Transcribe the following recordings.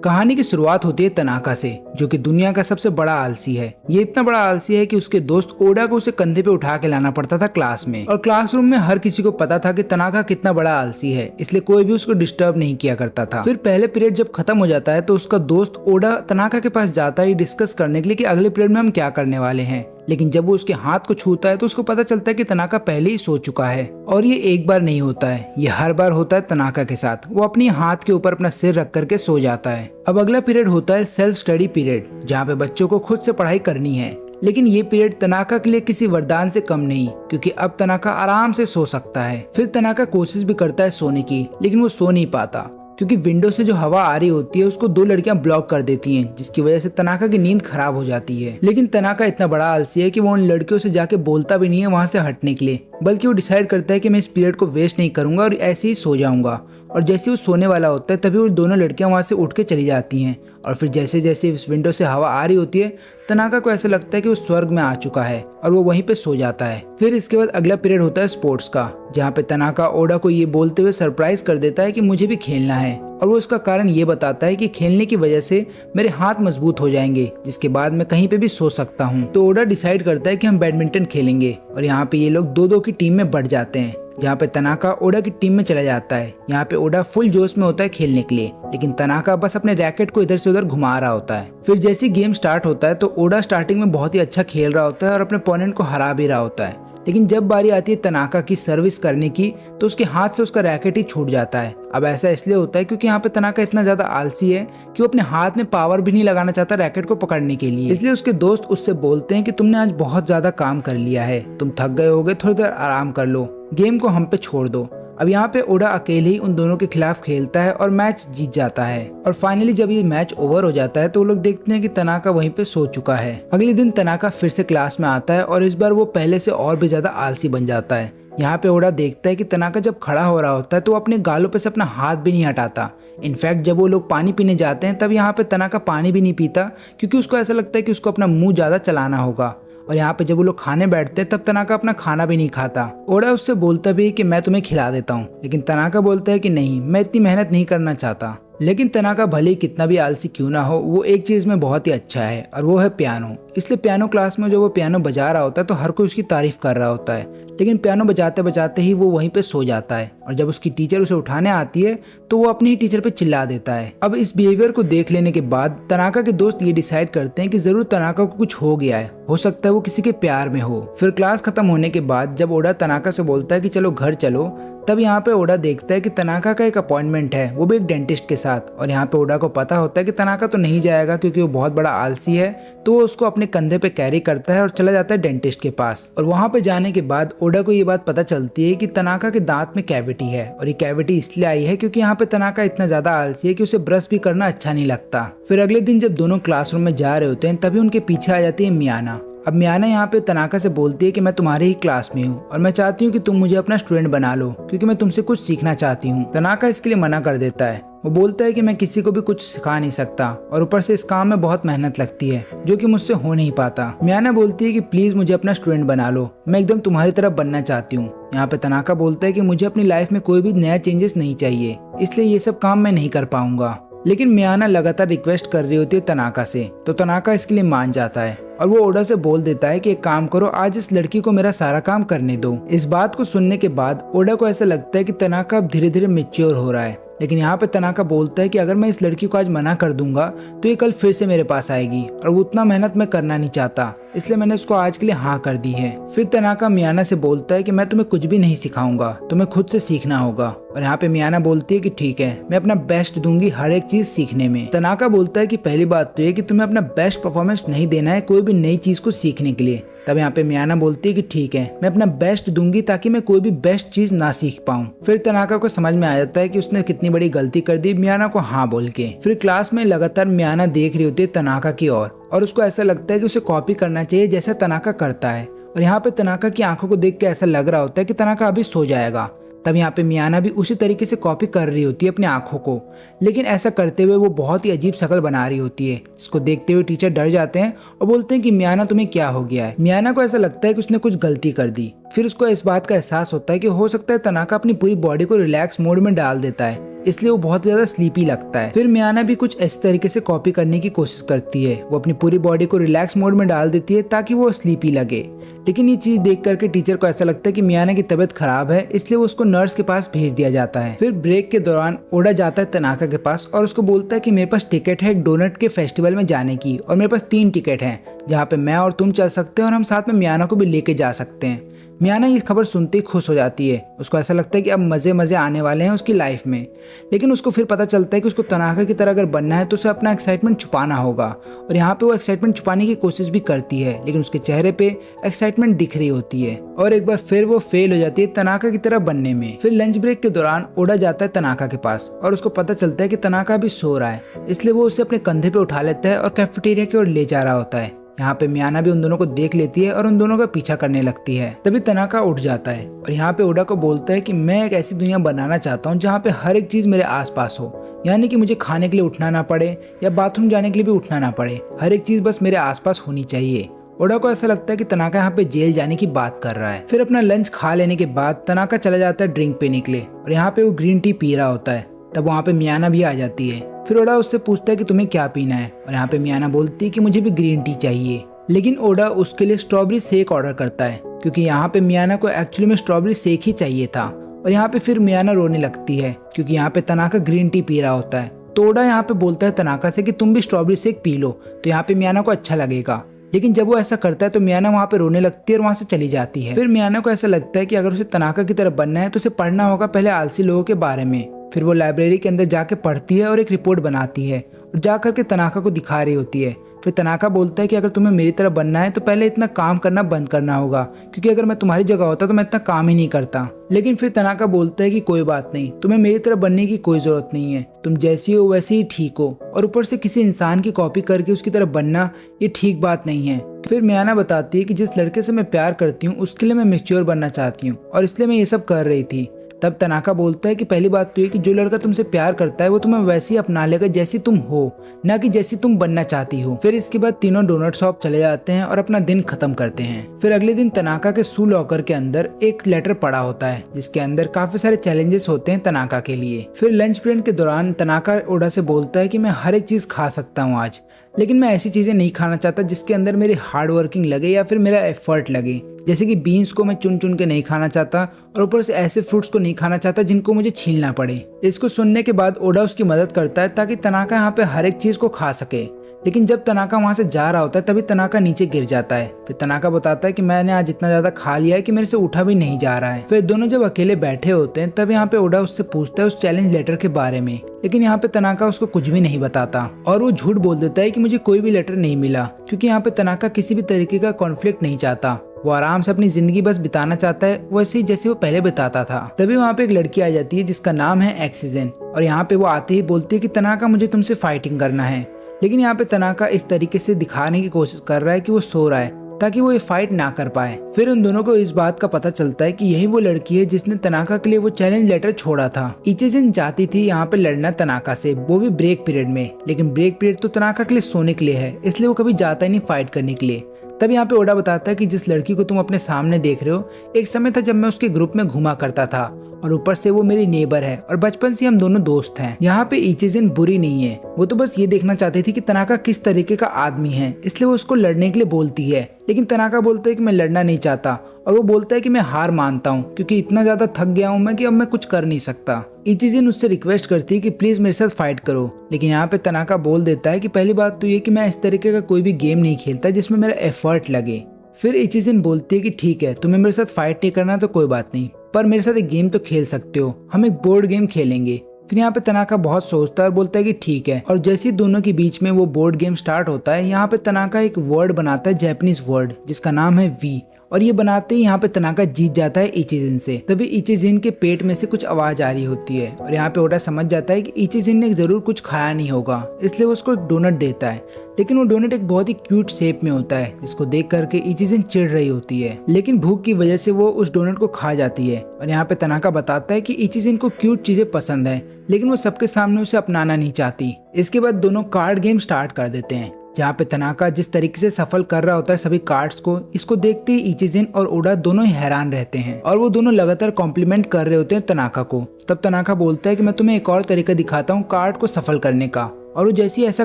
कहानी की शुरुआत होती है तनाका से, जो कि दुनिया का सबसे बड़ा आलसी है। ये इतना बड़ा आलसी है कि उसके दोस्त ओडा को उसे कंधे पे उठा के लाना पड़ता था क्लास में, और क्लासरूम में हर किसी को पता था कि तनाका कितना बड़ा आलसी है, इसलिए कोई भी उसको डिस्टर्ब नहीं किया करता था। फिर पहले पीरियड जब खत्म हो जाता है तो उसका दोस्त ओडा तनाका के पास जाता है डिस्कस करने के लिए कि अगले पीरियड में हम क्या करने वाले हैं। लेकिन जब वो उसके हाथ को छूता है तो उसको पता चलता है कि तनाका पहले ही सो चुका है। और ये एक बार नहीं होता है, ये हर बार होता है तनाका के साथ। वो अपनी हाथ के ऊपर अपना सिर रख करके सो जाता है। अब अगला पीरियड होता है सेल्फ स्टडी पीरियड, जहाँ पे बच्चों को खुद से पढ़ाई करनी है। लेकिन ये पीरियड तनाका के लिए किसी वरदान से कम नहीं, क्योंकि अब तनाका आराम से सो सकता है। फिर तनाका कोशिश भी करता है सोने की, लेकिन वो सो नहीं पाता, क्योंकि विंडो से जो हवा आ रही होती है उसको दो लड़कियां ब्लॉक कर देती हैं, जिसकी वजह से तनाका की नींद खराब हो जाती है। लेकिन तनाका इतना बड़ा आलसी है कि वो उन लड़कियों से जाके बोलता भी नहीं है वहां से हटने के लिए, बल्कि वो डिसाइड करता है कि मैं इस पीरियड को वेस्ट नहीं करूंगा और ऐसे ही सो जाऊंगा। और जैसे वो सोने वाला होता है तभी वो दोनों लड़कियां वहां से उठ के चली जाती हैं। और फिर जैसे जैसे उस विंडो से हवा आ रही होती है, तनाका को ऐसा लगता है कि वो स्वर्ग में आ चुका है और वो वहीं पे सो जाता है। फिर इसके बाद अगला पीरियड होता है स्पोर्ट्स का, जहाँ पे तनाका ओडा को ये बोलते हुए सरप्राइज कर देता है कि मुझे भी खेलना है, और वो इसका कारण ये बताता है कि खेलने की वजह से मेरे हाथ मजबूत हो जाएंगे, जिसके बाद मैं कहीं पे भी सो सकता हूँ। तो ओडा डिसाइड करता है कि हम बैडमिंटन खेलेंगे, और यहाँ पे ये लोग दो दो की टीम में बढ़ जाते हैं, जहाँ पे तनाका ओडा की टीम में चला जाता है। यहाँ पे ओडा फुल जोश में होता है खेलने के लिए, लेकिन तनाका बस अपने रैकेट को इधर से उधर घुमा रहा होता है। फिर जैसे ही गेम स्टार्ट होता है तो ओडा स्टार्टिंग में बहुत ही अच्छा खेल रहा होता है और अपने ओपोनेंट को हरा भी रहा होता है। लेकिन जब बारी आती है तनाका की सर्विस करने की, तो उसके हाथ से उसका रैकेट ही छूट जाता है। अब ऐसा इसलिए होता है क्योंकि यहाँ पे तनाका इतना ज्यादा आलसी है कि वो अपने हाथ में पावर भी नहीं लगाना चाहता रैकेट को पकड़ने के लिए। इसलिए उसके दोस्त उससे बोलते हैं कि तुमने आज बहुत ज्यादा काम कर लिया है, तुम थक गए होगे, थोड़ी देर आराम कर लो, गेम को हम पे छोड़ दो। अब यहाँ पे ओडा अकेले ही उन दोनों के खिलाफ खेलता है और मैच जीत जाता है। और फाइनली जब ये मैच ओवर हो जाता है तो वो लोग देखते हैं कि तनाका वहीं पे सो चुका है। अगले दिन तनाका फिर से क्लास में आता है और इस बार वो पहले से और भी ज्यादा आलसी बन जाता है। यहाँ पे ओडा देखता है कि तनाका जब खड़ा हो रहा होता है तो वो अपने गालों पे से अपना हाथ भी नहीं हटाता। इनफैक्ट जब वो लोग पानी पीने जाते हैं तब यहाँ पे तनाका पानी भी नहीं पीता, क्योंकि उसको ऐसा लगता है कि उसको अपना मुंह ज्यादा चलाना होगा। और यहाँ पे जब वो लोग खाने बैठते हैं तब तनाका अपना खाना भी नहीं खाता। ओडा उससे बोलता भी है कि मैं तुम्हें खिला देता हूँ, लेकिन तनाका बोलता है कि नहीं, मैं इतनी मेहनत नहीं करना चाहता। लेकिन तनाका भले ही कितना भी आलसी क्यों ना हो, वो एक चीज में बहुत ही अच्छा है, और वो है पियानो। इसलिए पियानो क्लास में जो वो पियानो बजा रहा होता है तो हर कोई उसकी तारीफ कर रहा होता है। लेकिन पियानो बजाते बजाते ही वो वहीं पे सो जाता है, और जब उसकी टीचर उसे उठाने आती है तो वो अपनी ही टीचर पे चिल्ला देता है। अब इस बिहेवियर को देख लेने के बाद तनाका के दोस्त ये डिसाइड करते हैं कि जरूर तनाका को कुछ हो गया है, हो सकता है वो किसी के प्यार में हो। फिर क्लास खत्म होने के बाद जब ओडा तनाका से बोलता है कि चलो घर चलो, तब यहाँ पे ओडा देखता है कि तनाका का एक अपॉइंटमेंट है, वो भी एक डेंटिस्ट के साथ। और यहाँ पे ओडा को पता होता है कि तनाका तो नहीं जाएगा क्योंकि वो बहुत बड़ा आलसी है, तो वो उसको अपने कंधे पे कैरी करता है और चला जाता है डेंटिस्ट के पास। और वहाँ पे जाने के बाद ओडा को ये बात पता चलती है कि तनाका के दांत में कैविटी है, और ये कैविटी इसलिए आई है क्योंकि यहाँ पे तनाका इतना ज्यादा आलसी है कि उसे ब्रश भी करना अच्छा नहीं लगता। फिर अगले दिन जब दोनों क्लासरूम में जा रहे होते हैं तभी उनके पीछे आ जाती है मियाना। अब मियाना यहाँ पे तनाका से बोलती है कि मैं तुम्हारे ही क्लास में हूँ और मैं चाहती हूँ कि तुम मुझे अपना स्टूडेंट बना लो, क्योंकि मैं तुमसे कुछ सीखना चाहती हूँ। तनाका इसके लिए मना कर देता है। वो बोलता है कि मैं किसी को भी कुछ सिखा नहीं सकता, और ऊपर से इस काम में बहुत मेहनत लगती है, जो कि मुझसे हो नहीं पाता। मियाना बोलती है कि प्लीज मुझे अपना स्टूडेंट बना लो, मैं एकदम तुम्हारी तरह बनना चाहती हूँ। यहाँ पे तनाका बोलता है कि मुझे अपनी लाइफ में कोई भी नया चेंजेस नहीं चाहिए, इसलिए ये सब काम मैं नहीं कर पाऊंगा। लेकिन मियाना लगातार रिक्वेस्ट कर रही होती है तनाका से, तो तनाका इसके लिए मान जाता है और वो ओडा से बोल देता है कि एक काम करो, आज इस लड़की को मेरा सारा काम करने दो। इस बात को सुनने के बाद ओडा को ऐसा लगता है कि तनाका अब धीरे धीरे मैच्योर हो रहा है। लेकिन यहाँ पे तनाका बोलता है कि अगर मैं इस लड़की को आज मना कर दूंगा तो ये कल फिर से मेरे पास आएगी, और वो उतना मेहनत मैं करना नहीं चाहता, इसलिए मैंने उसको आज के लिए हाँ कर दी है। फिर तनाका मियाना से बोलता है कि मैं तुम्हें कुछ भी नहीं सिखाऊंगा, तुम्हें खुद से सीखना होगा। और यहाँ पे मियाना बोलती है कि ठीक है, मैं अपना बेस्ट दूंगी हर एक चीज सीखने में। तनाका बोलता है कि पहली बात तो ये कि तुम्हें अपना बेस्ट परफॉर्मेंस नहीं देना है कोई भी नई चीज को सीखने के लिए। तब यहाँ पे मियाना बोलती है कि ठीक है, मैं अपना बेस्ट दूंगी ताकि मैं कोई भी बेस्ट चीज ना सीख पाऊँ। फिर तनाका को समझ में आ जाता है कि उसने कितनी बड़ी गलती कर दी मियाना को हाँ बोल के। फिर क्लास में लगातार मियाना देख रही होती है तनाका की ओर, और उसको ऐसा लगता है कि उसे कॉपी करना चाहिए जैसा तनाका करता है। और यहाँ पे तनाका की आंखों को देख के ऐसा लग रहा होता है कि तनाका अभी सो जाएगा। तब यहाँ पे मियाना भी उसी तरीके से कॉपी कर रही होती है अपनी आंखों को, लेकिन ऐसा करते हुए वो बहुत ही अजीब शक्ल बना रही होती है। इसको देखते हुए टीचर डर जाते हैं और बोलते हैं कि मियाना तुम्हें क्या हो गया है। मियाना को ऐसा लगता है कि उसने कुछ गलती कर दी, फिर उसको इस बात का एहसास होता है कि हो सकता है तनाका अपनी पूरी बॉडी को रिलैक्स मोड में डाल देता है, इसलिए वो बहुत ज्यादा स्लीपी लगता है। फिर मियाना भी कुछ इस तरीके से कॉपी करने की कोशिश करती है, वो अपनी पूरी बॉडी को रिलैक्स मोड में डाल देती है ताकि वो स्लीपी लगे। लेकिन ये चीज देख करके टीचर को ऐसा लगता है कि मियाना की तबीयत खराब है, इसलिए वो उसको नर्स के पास भेज दिया जाता है। फिर ब्रेक के दौरान ओडा जाता है तनाका के पास और उसको बोलता है कि मेरे पास टिकट है एक डोनट के फेस्टिवल में जाने की, और मेरे पास 3 टिकट हैं जहाँ पे मैं और तुम चल सकते हैं और हम साथ में मियाना को भी लेके जा सकते हैं। मियाना ये खबर सुनते ही खुश हो जाती है, उसको ऐसा लगता है कि अब मजे मजे आने वाले हैं उसकी लाइफ में। लेकिन उसको फिर पता चलता है कि उसको तनाका की तरह अगर बनना है तो उसे अपना एक्साइटमेंट छुपाना होगा, और यहाँ पे वो एक्साइटमेंट छुपाने की कोशिश भी करती है, लेकिन उसके चेहरे पे एक्साइटमेंट दिख रही होती है और एक बार फिर वो फेल हो जाती है तनाका की तरह बनने में। फिर लंच ब्रेक के दौरान ओडा जाता है तनाका के पास और उसको पता चलता है कि तनाका अभी सो रहा है, इसलिए वो उसे अपने कंधे पे उठा लेता है और कैफेटेरिया की ओर ले जा रहा होता है। यहाँ पे मियाना भी उन दोनों को देख लेती है और उन दोनों का पीछा करने लगती है। तभी तनाका उठ जाता है और यहाँ पे ओडा को बोलता है कि मैं एक ऐसी दुनिया बनाना चाहता हूँ जहाँ पे हर एक चीज मेरे आसपास हो, यानी कि मुझे खाने के लिए उठना ना पड़े या बाथरूम जाने के लिए भी उठना ना पड़े, हर एक चीज बस मेरे आसपास होनी चाहिए। ओडा को ऐसा लगता है कि तनाका यहाँ पे जेल जाने की बात कर रहा है। फिर अपना लंच खा लेने के बाद तनाका चला जाता है ड्रिंक पीने के लिए और यहाँ पे वो ग्रीन टी पी रहा होता है। तब वहाँ पे मियाना भी आ जाती है। फिर ओडा उससे पूछता है कि तुम्हें क्या पीना है, और यहाँ पे मियाना बोलती है कि मुझे भी ग्रीन टी चाहिए। लेकिन ओडा उसके लिए स्ट्रॉबेरी शेक ऑर्डर करता है, क्योंकि यहाँ पे मियाना को एक्चुअली में स्ट्रॉबेरी शेक ही चाहिए था। और यहाँ पे फिर मियाना रोने लगती है क्योंकि यहाँ पे तनाका ग्रीन टी पी रहा होता है। तो ओडा यहाँ पे बोलता है तनाका से कि तुम भी स्ट्रॉबेरी शेक पी लो, तो यहाँ पे मियाना को अच्छा लगेगा। लेकिन जब वो ऐसा करता है तो मियाना वहाँ पे रोने लगती है और वहाँ से चली जाती है। फिर मियाना को ऐसा लगता है कि अगर उसे तनाका की तरह बनना है तो उसे पढ़ना होगा पहले आलसी लोगों के बारे में। फिर वो लाइब्रेरी के अंदर जाके पढ़ती है और एक रिपोर्ट बनाती है और जा करके तनाका को दिखा रही होती है। फिर तनाका बोलता है कि अगर तुम्हें मेरी तरह बनना है तो पहले इतना काम करना बंद करना होगा, क्योंकि अगर मैं तुम्हारी जगह होता तो मैं इतना काम ही नहीं करता। लेकिन फिर तनाका बोलता है कि कोई बात नहीं, तुम्हें मेरी तरह बनने की कोई जरूरत नहीं है, तुम जैसी हो वैसे ही ठीक हो, और ऊपर से किसी इंसान की कॉपी करके उसकी तरह बनना ये ठीक बात नहीं है। फिर मियाना बताती है कि जिस लड़के से मैं प्यार करती हूँ उसके लिए मैं मैच्योर बनना चाहती हूँ और इसलिए मैं ये सब कर रही थी। तब तनाका बोलता है कि पहली बात तो ये कि जो लड़का तुमसे प्यार करता है वो तुम्हें वैसे ही अपना लेगा जैसी तुम हो, ना कि जैसी तुम बनना चाहती हो। फिर इसके बाद तीनों डोनट शॉप चले जाते हैं और अपना दिन खत्म करते हैं। फिर अगले दिन तनाका के शू लॉकर के अंदर एक लेटर पड़ा होता है जिसके अंदर काफी सारे चैलेंजेस होते हैं तनाका के लिए। फिर लंच ब्रेक के दौरान तनाका ओडा से बोलता है कि मैं हर एक चीज खा सकता हूँ आज, लेकिन मैं ऐसी चीजें नहीं खाना चाहता जिसके अंदर मेरी हार्ड वर्किंग लगे या फिर मेरा एफर्ट लगे। जैसे कि बीन्स को मैं चुन चुन के नहीं खाना चाहता और ऊपर से ऐसे फ्रूट्स को नहीं खाना चाहता जिनको मुझे छीलना पड़े। इसको सुनने के बाद ओडा उसकी मदद करता है ताकि तनाका यहाँ पे हर एक चीज को खा सके। लेकिन जब तनाका वहां से जा रहा होता है तभी तनाका नीचे गिर जाता है। फिर तनाका बताता है कि मैंने आज इतना ज्यादा खा लिया है कि मेरे से उठा भी नहीं जा रहा है। फिर दोनों जब अकेले बैठे होते हैं तब यहाँ पे ओडा उससे पूछता है उस चैलेंज लेटर के बारे में, लेकिन यहाँ पे तनाका उसको कुछ भी नहीं बताता और वो झूठ बोल देता है कि मुझे कोई भी लेटर नहीं मिला, क्योंकि यहाँ पे तनाका किसी भी तरीके का कॉन्फ्लिक्ट नहीं चाहता। वो आराम से अपनी जिंदगी बस बिताना चाहता है वैसे ही जैसे वो पहले बिताता था। तभी वहाँ पे एक लड़की आ जाती है जिसका नाम है एक्सीजन, और यहाँ पे वो आते ही बोलती है कि तनाका मुझे तुमसे फाइटिंग करना है। लेकिन यहाँ पे तनाका इस तरीके से दिखाने की कोशिश कर रहा है कि वो सो रहा है ताकि वो ये फाइट ना कर पाए। फिर उन दोनों को इस बात का पता चलता है कि यही वो लड़की है जिसने तनाका के लिए वो चैलेंज लेटर छोड़ा था। इचिजिन चाहती थी यहाँ पे लड़ना तनाका से, वो भी ब्रेक पीरियड में, लेकिन ब्रेक पीरियड तो तनाका के लिए सोने के लिए है, इसलिए वो कभी जाता ही नहीं फाइट करने के लिए। तब यहाँ पे ओडा बताता है कि जिस लड़की को तुम अपने सामने देख रहे हो, एक समय था जब मैं उसके ग्रुप में घुमा करता था और ऊपर से वो मेरी नेबर है और बचपन से हम दोनों दोस्त हैं। यहाँ पे इचिजिन बुरी नहीं है, वो तो बस ये देखना चाहती थी कि तनाका किस तरीके का आदमी है, इसलिए वो उसको लड़ने के लिए बोलती है। लेकिन तनाका बोलता है कि मैं लड़ना नहीं चाहता और वो बोलता है कि मैं हार मानता हूँ क्योंकि इतना ज्यादा थक गया हूँ मैं कि अब मैं कुछ कर नहीं सकता। इचिजिन उससे रिक्वेस्ट करती है कि प्लीज मेरे साथ फाइट करो, लेकिन यहाँ पे तनाका बोल देता है कि पहली बात तो ये कि मैं इस तरीके का कोई भी गेम नहीं खेलता जिसमें मेरा एफर्ट लगे। फिर इचिजिन बोलती है कि ठीक है, तुम्हें मेरे साथ फाइट नहीं करना तो कोई बात नहीं, पर मेरे साथ एक गेम तो खेल सकते हो, हम एक बोर्ड गेम खेलेंगे। फिर यहाँ पे तनाका बहुत सोचता है और बोलता है कि ठीक है, और जैसे ही दोनों के बीच में वो बोर्ड गेम स्टार्ट होता है, यहाँ पे तनाका एक वर्ड बनाता है, जापानीज वर्ड जिसका नाम है वी, और ये बनाते ही यहाँ पे तनाका जीत जाता है इचिजिन से। तभी इचिजिन के पेट में से कुछ आवाज आ रही होती है और यहाँ पे ओडा समझ जाता है कि इचिजिन ने जरूर कुछ खाया नहीं होगा, इसलिए वो उसको एक डोनट देता है। लेकिन वो डोनट एक बहुत ही क्यूट शेप में होता है जिसको देख करके इचिजिन चिढ़ रही होती है, लेकिन भूख की वजह से वो उस डोनट को खा जाती है। और यहाँ पे तनाका बताता है कि इचिजिन को क्यूट चीजें पसंद है, लेकिन वो सबके सामने उसे अपनाना नहीं चाहती। इसके बाद दोनों कार्ड गेम स्टार्ट कर देते हैं जहाँ पे तनाका जिस तरीके से सफल कर रहा होता है सभी कार्ड्स को, इसको देखते ही इचिजिन और ओडा दोनों ही हैरान रहते हैं और वो दोनों लगातार कॉम्प्लीमेंट कर रहे होते हैं तनाका को। तब तनाका बोलता है कि मैं तुम्हें एक और तरीका दिखाता हूँ कार्ड को सफल करने का, और वो जैसे ही ऐसा